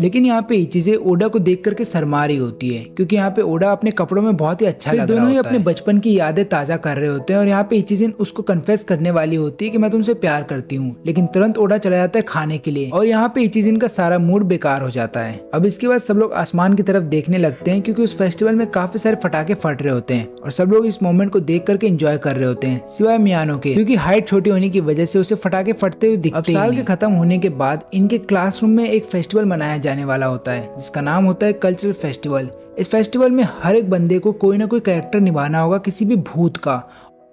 लेकिन यहाँ पे इचिजे ओडा को देख करके शर्मा रही होती है क्योंकि यहाँ पे ओडा अपने कपड़ों में बहुत ही अच्छा लग रहा होता है। दोनों ही अपने बचपन की यादें ताजा कर रहे होते हैं और यहाँ पे इचिजिन उसको कन्फेस करने वाली होती है कि मैं तुमसे प्यार करती हूँ, लेकिन तुरंत ओडा चला जाता है खाने के लिए और यहाँ पे इचिजिन का सारा मूड बेकार हो जाता है। अब इसके बाद सब लोग आसमान की तरफ देखने लगते हैं क्योंकि उस फेस्टिवल में काफी सारे पटाखे फट रहे होते हैं और सब लोग इस मोमेंट को देख करके एंजॉय कर रहे होते हैं, सिवाय मियानो के, क्योंकि हाइट छोटी होने की वजह से उसे पटाखे फटते हुए दिखते हैं। अब साल के खत्म होने के बाद इनके क्लासरूम में एक फेस्टिवल मनाया जाने वाला होता है जिसका नाम होता है कल्चरल फेस्टिवल। इस फेस्टिवल में हर एक बंदे को कोई ना कोई कैरेक्टर निभाना होगा किसी भी भूत का।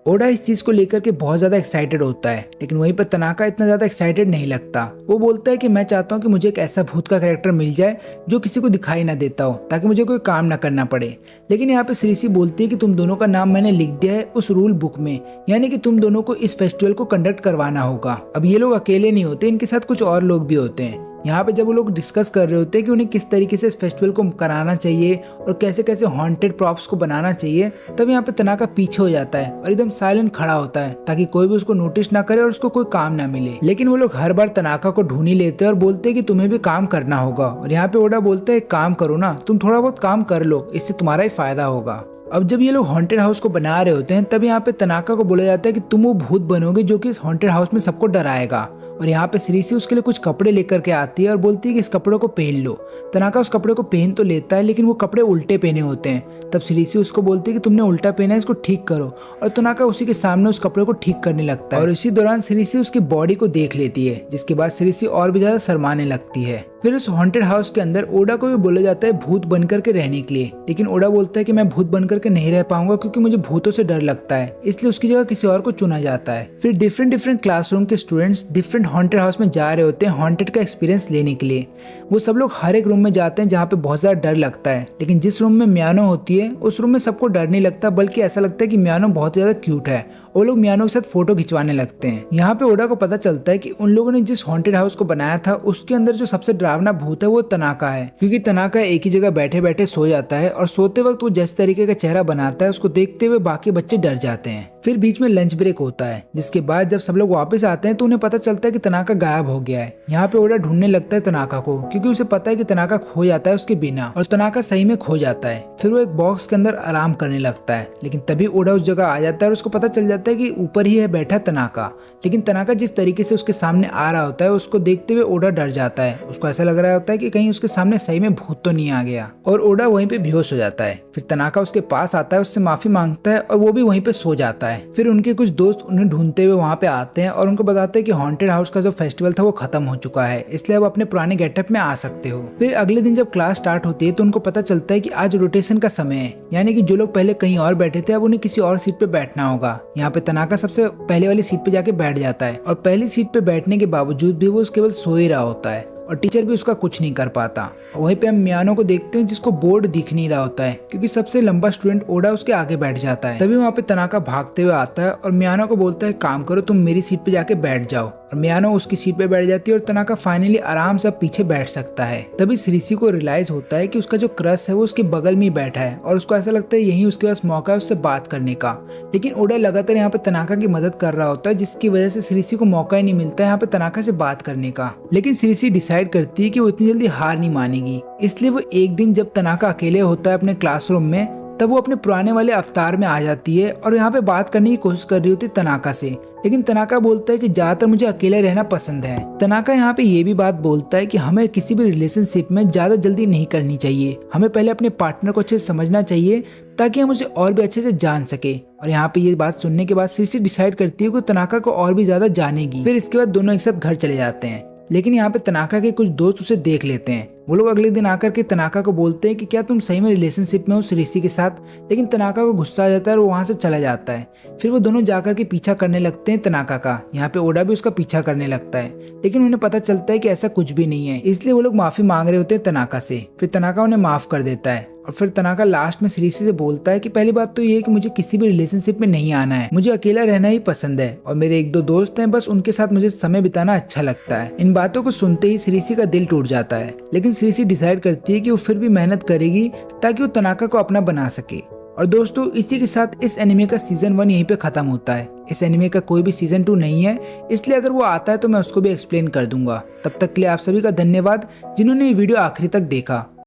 ओडा इस चीज को लेकर के बहुत ज्यादा एक्साइटेड होता है, लेकिन वहीं पर तनाका इतना ज्यादा एक्साइटेड नहीं लगता। वो बोलता है कि मैं चाहता हूँ कि मुझे एक ऐसा भूत का कैरेक्टर मिल जाए जो किसी को दिखाई ना देता हो, ताकि मुझे कोई काम ना करना पड़े। लेकिन यहाँ पे सिरिसी बोलती है कि तुम दोनों का नाम मैंने लिख दिया है उस रूल बुक में, यानी कि तुम दोनों को इस फेस्टिवल को कंडक्ट करवाना होगा। अब ये लोग अकेले नहीं होते, इनके साथ कुछ और लोग भी होते हैं। यहाँ पे जब वो लोग डिस्कस कर रहे होते हैं कि उन्हें किस तरीके से इस फेस्टिवल को कराना चाहिए और कैसे कैसे हॉन्टेड प्रॉप्स को बनाना चाहिए, तब यहाँ पे तनाका पीछे हो जाता है और एकदम साइलेंट खड़ा होता है ताकि कोई भी उसको नोटिस ना करे और उसको कोई काम ना मिले। लेकिन वो लोग हर बार तनाका को ढूंढ ही लेते हैं और बोलते हैं कि तुम्हें भी काम करना होगा। और यहाँ पे ओडा बोलता है एक काम करो ना, तुम थोड़ा बहुत काम कर लो, इससे तुम्हारा ही फायदा होगा। अब जब ये लोग हॉन्टेड हाउस को बना रहे होते हैं तब यहाँ पे तनाका को बोला जाता है कि तुम वो भूत बनोगे जो कि इस हॉन्टेड हाउस में सबको डराएगा। और यहाँ पे सिरिसी उसके लिए कुछ कपड़े लेकर के आती है और बोलती है कि इस कपड़ों को पहन लो। तनाका उस कपड़े को पहन तो लेता है, लेकिन वो कपड़े उल्टे पहने होते हैं। तब सिरिसी उसको बोलती है कि तुमने उल्टा पहना है, इसको ठीक करो। और तनाका उसी के सामने उस कपड़े को ठीक करने लगता है और इसी दौरान सिरिसी उसकी बॉडी को देख लेती है, जिसके बाद सिरिसी और भी ज्यादा शर्माने लगती है। फिर उस हॉन्टेड हाउस के अंदर ओडा को भी बोला जाता है भूत बन करके रहने के लिए, लेकिन ओडा बोलता है कि मैं भूत बन करके नहीं रह पाऊंगा क्योंकि मुझे भूतों से डर लगता है, इसलिए उसकी जगह किसी और को चुना जाता है। फिर डिफरेंट क्लासरूम के स्टूडेंट्स डिफरेंट हॉन्टेड हाउस में जा रहे होते हैं हॉन्टेड का एक्सपीरियंस लेने के लिए। वो सब लोग हर एक रूम में जाते हैं जहाँ पे बहुत ज्यादा डर लगता है, लेकिन जिस रूम में मियानो होती है उस रूम में सबको डर नहीं लगता, बल्कि ऐसा लगता है कि मियानो बहुत ज्यादा क्यूट है। वो लोग मियानो के साथ फोटो खिंचवाने लगते हैं। यहाँ पे ओडा को पता चलता है कि उन लोगों ने जिस हॉन्टेड हाउस को बनाया था उसके अंदर जो सबसे डरावना भूत है वो तनाका है, क्योंकि तनाका एक ही जगह बैठे बैठे सो जाता है और सोते वक्त वो जिस तरीके का चेहरा बनाता है उसको देखते हुए बाकी बच्चे डर जाते हैं। फिर बीच में लंच ब्रेक होता है, जिसके बाद जब सब लोग वापस आते हैं तो उन्हें पता चलता है कि तनाका गायब हो गया है। यहाँ पे ओडा ढूंढने लगता है तनाका को, क्योंकि उसे पता है कि तनाका खो जाता है उसके बिना, और तनाका सही में खो जाता है। फिर वो एक बॉक्स के अंदर आराम करने लगता है, लेकिन तभी ओडा उस जगह आ जाता है और उसको पता चल जाता है कि ऊपर ही है बैठा तनाका। लेकिन तनाका जिस तरीके से उसके सामने आ रहा होता है उसको देखते हुए ओडा डर जाता है। उसको ऐसा लग रहा होता है कि कहीं उसके सामने सही में भूत तो नहीं आ गया, और ओडा वहीं पे बेहोश हो जाता है। फिर तनाका उसके पास आता है, उससे माफी मांगता है और वो भी वहीं पे सो जाता है। फिर उनके कुछ दोस्त उन्हें ढूंढते हुए वहाँ पे आते हैं और उनको बताते हैं कि हॉन्टेड हाउस का जो फेस्टिवल था वो खत्म हो चुका है, इसलिए अब अपने पुराने गेटअप में आ सकते हो। फिर अगले दिन जब क्लास स्टार्ट होती है तो उनको पता चलता है कि आज रोटेशन का समय है, यानी कि जो लोग पहले कहीं और बैठे थे अब उन्हें किसी और सीट पे बैठना होगा। यहाँ पे तनाका सबसे पहले वाली सीट पे जाके बैठ जाता है और पहली सीट पे बैठने के बावजूद भी वो केवल सो ही रहा होता है और टीचर भी उसका कुछ नहीं कर पाता। वहीं पे हम मियानो को देखते हैं जिसको बोर्ड दिख नहीं रहा होता है क्योंकि सबसे लंबा स्टूडेंट ओडा उसके आगे बैठ जाता है। तभी वहाँ पे तनाका भागते हुए आता है और मियानो को बोलता है काम करो तुम मेरी सीट पे जाके बैठ जाओ, और मियानो उसकी सीट पे बैठ जाती है और तनाका फाइनली आराम से पीछे बैठ सकता है। तभी श्रीसी को रियलाइज होता है कि उसका जो क्रश है वो उसके बगल में ही बैठा है और उसको ऐसा लगता है यही उसके पास मौका है उससे बात करने का। लेकिन ओडा लगातार यहाँ पे तनाका की मदद कर रहा होता है जिसकी वजह से श्रीसी को मौका ही नहीं मिलता है यहाँ पे तनाका से बात करने का। लेकिन श्रीसी डिसाइड करती है कि वो इतनी जल्दी हार नहीं मानेगी, इसलिए वो एक दिन जब तनाका अकेले होता है अपने क्लासरूम में तब वो अपने पुराने वाले अवतार में आ जाती है और यहाँ पे बात करने की कोशिश कर रही होती है तनाका से। लेकिन तनाका बोलता है कि ज्यादातर मुझे अकेले रहना पसंद है। तनाका यहाँ पे ये भी बात बोलता है कि हमें किसी भी रिलेशनशिप में ज्यादा जल्दी नहीं करनी चाहिए, हमें पहले अपने पार्टनर को अच्छे से समझना चाहिए ताकि हम उसे और भी अच्छे से जान सके। और यहाँ पे ये बात सुनने के बाद श्रीसी डिसाइड करती है कि तनाका को और भी ज्यादा जानेगी। फिर इसके बाद दोनों एक साथ घर चले जाते हैं। लेकिन यहाँ पे तनाका के कुछ दोस्त उसे देख लेते हैं। वो लोग अगले दिन आकर के तनाका को बोलते हैं कि क्या तुम सही में रिलेशनशिप में हो श्रीसी के साथ। लेकिन तनाका को गुस्सा आ जाता है और वो वहाँ से चला जाता है। फिर वो दोनों जाकर के पीछा करने लगते हैं तनाका का। यहाँ पे ओडा भी उसका पीछा करने लगता है, लेकिन उन्हें पता चलता है कि ऐसा कुछ भी नहीं है, इसलिए वो लोग माफी मांग रहे होते हैं तनाका से। फिर तनाका उन्हें माफ कर देता है और फिर तनाका लास्ट में श्रीसी से बोलता है कि पहली बात तो ये है कि मुझे किसी भी रिलेशनशिप में नहीं आना है, मुझे अकेला रहना ही पसंद है और मेरे एक दो दोस्त हैं, बस उनके साथ मुझे समय बिताना अच्छा लगता है। इन बातों को सुनते ही श्रीसी का दिल टूट जाता है, लेकिन श्रीसी डिसाइड करती है कि वो फिर भी मेहनत करेगी ताकि वो तनाका को अपना बना सके। और दोस्तों इसी के साथ इस एनिमे का सीजन 1 यहीं पे खत्म होता है। इस एनिमे का कोई भी सीजन 2 नहीं है, इसलिए अगर वो आता है तो मैं उसको भी एक्सप्लेन कर दूंगा। तब तक के लिए आप सभी का धन्यवाद जिन्होंने ये वीडियो आखिरी तक देखा।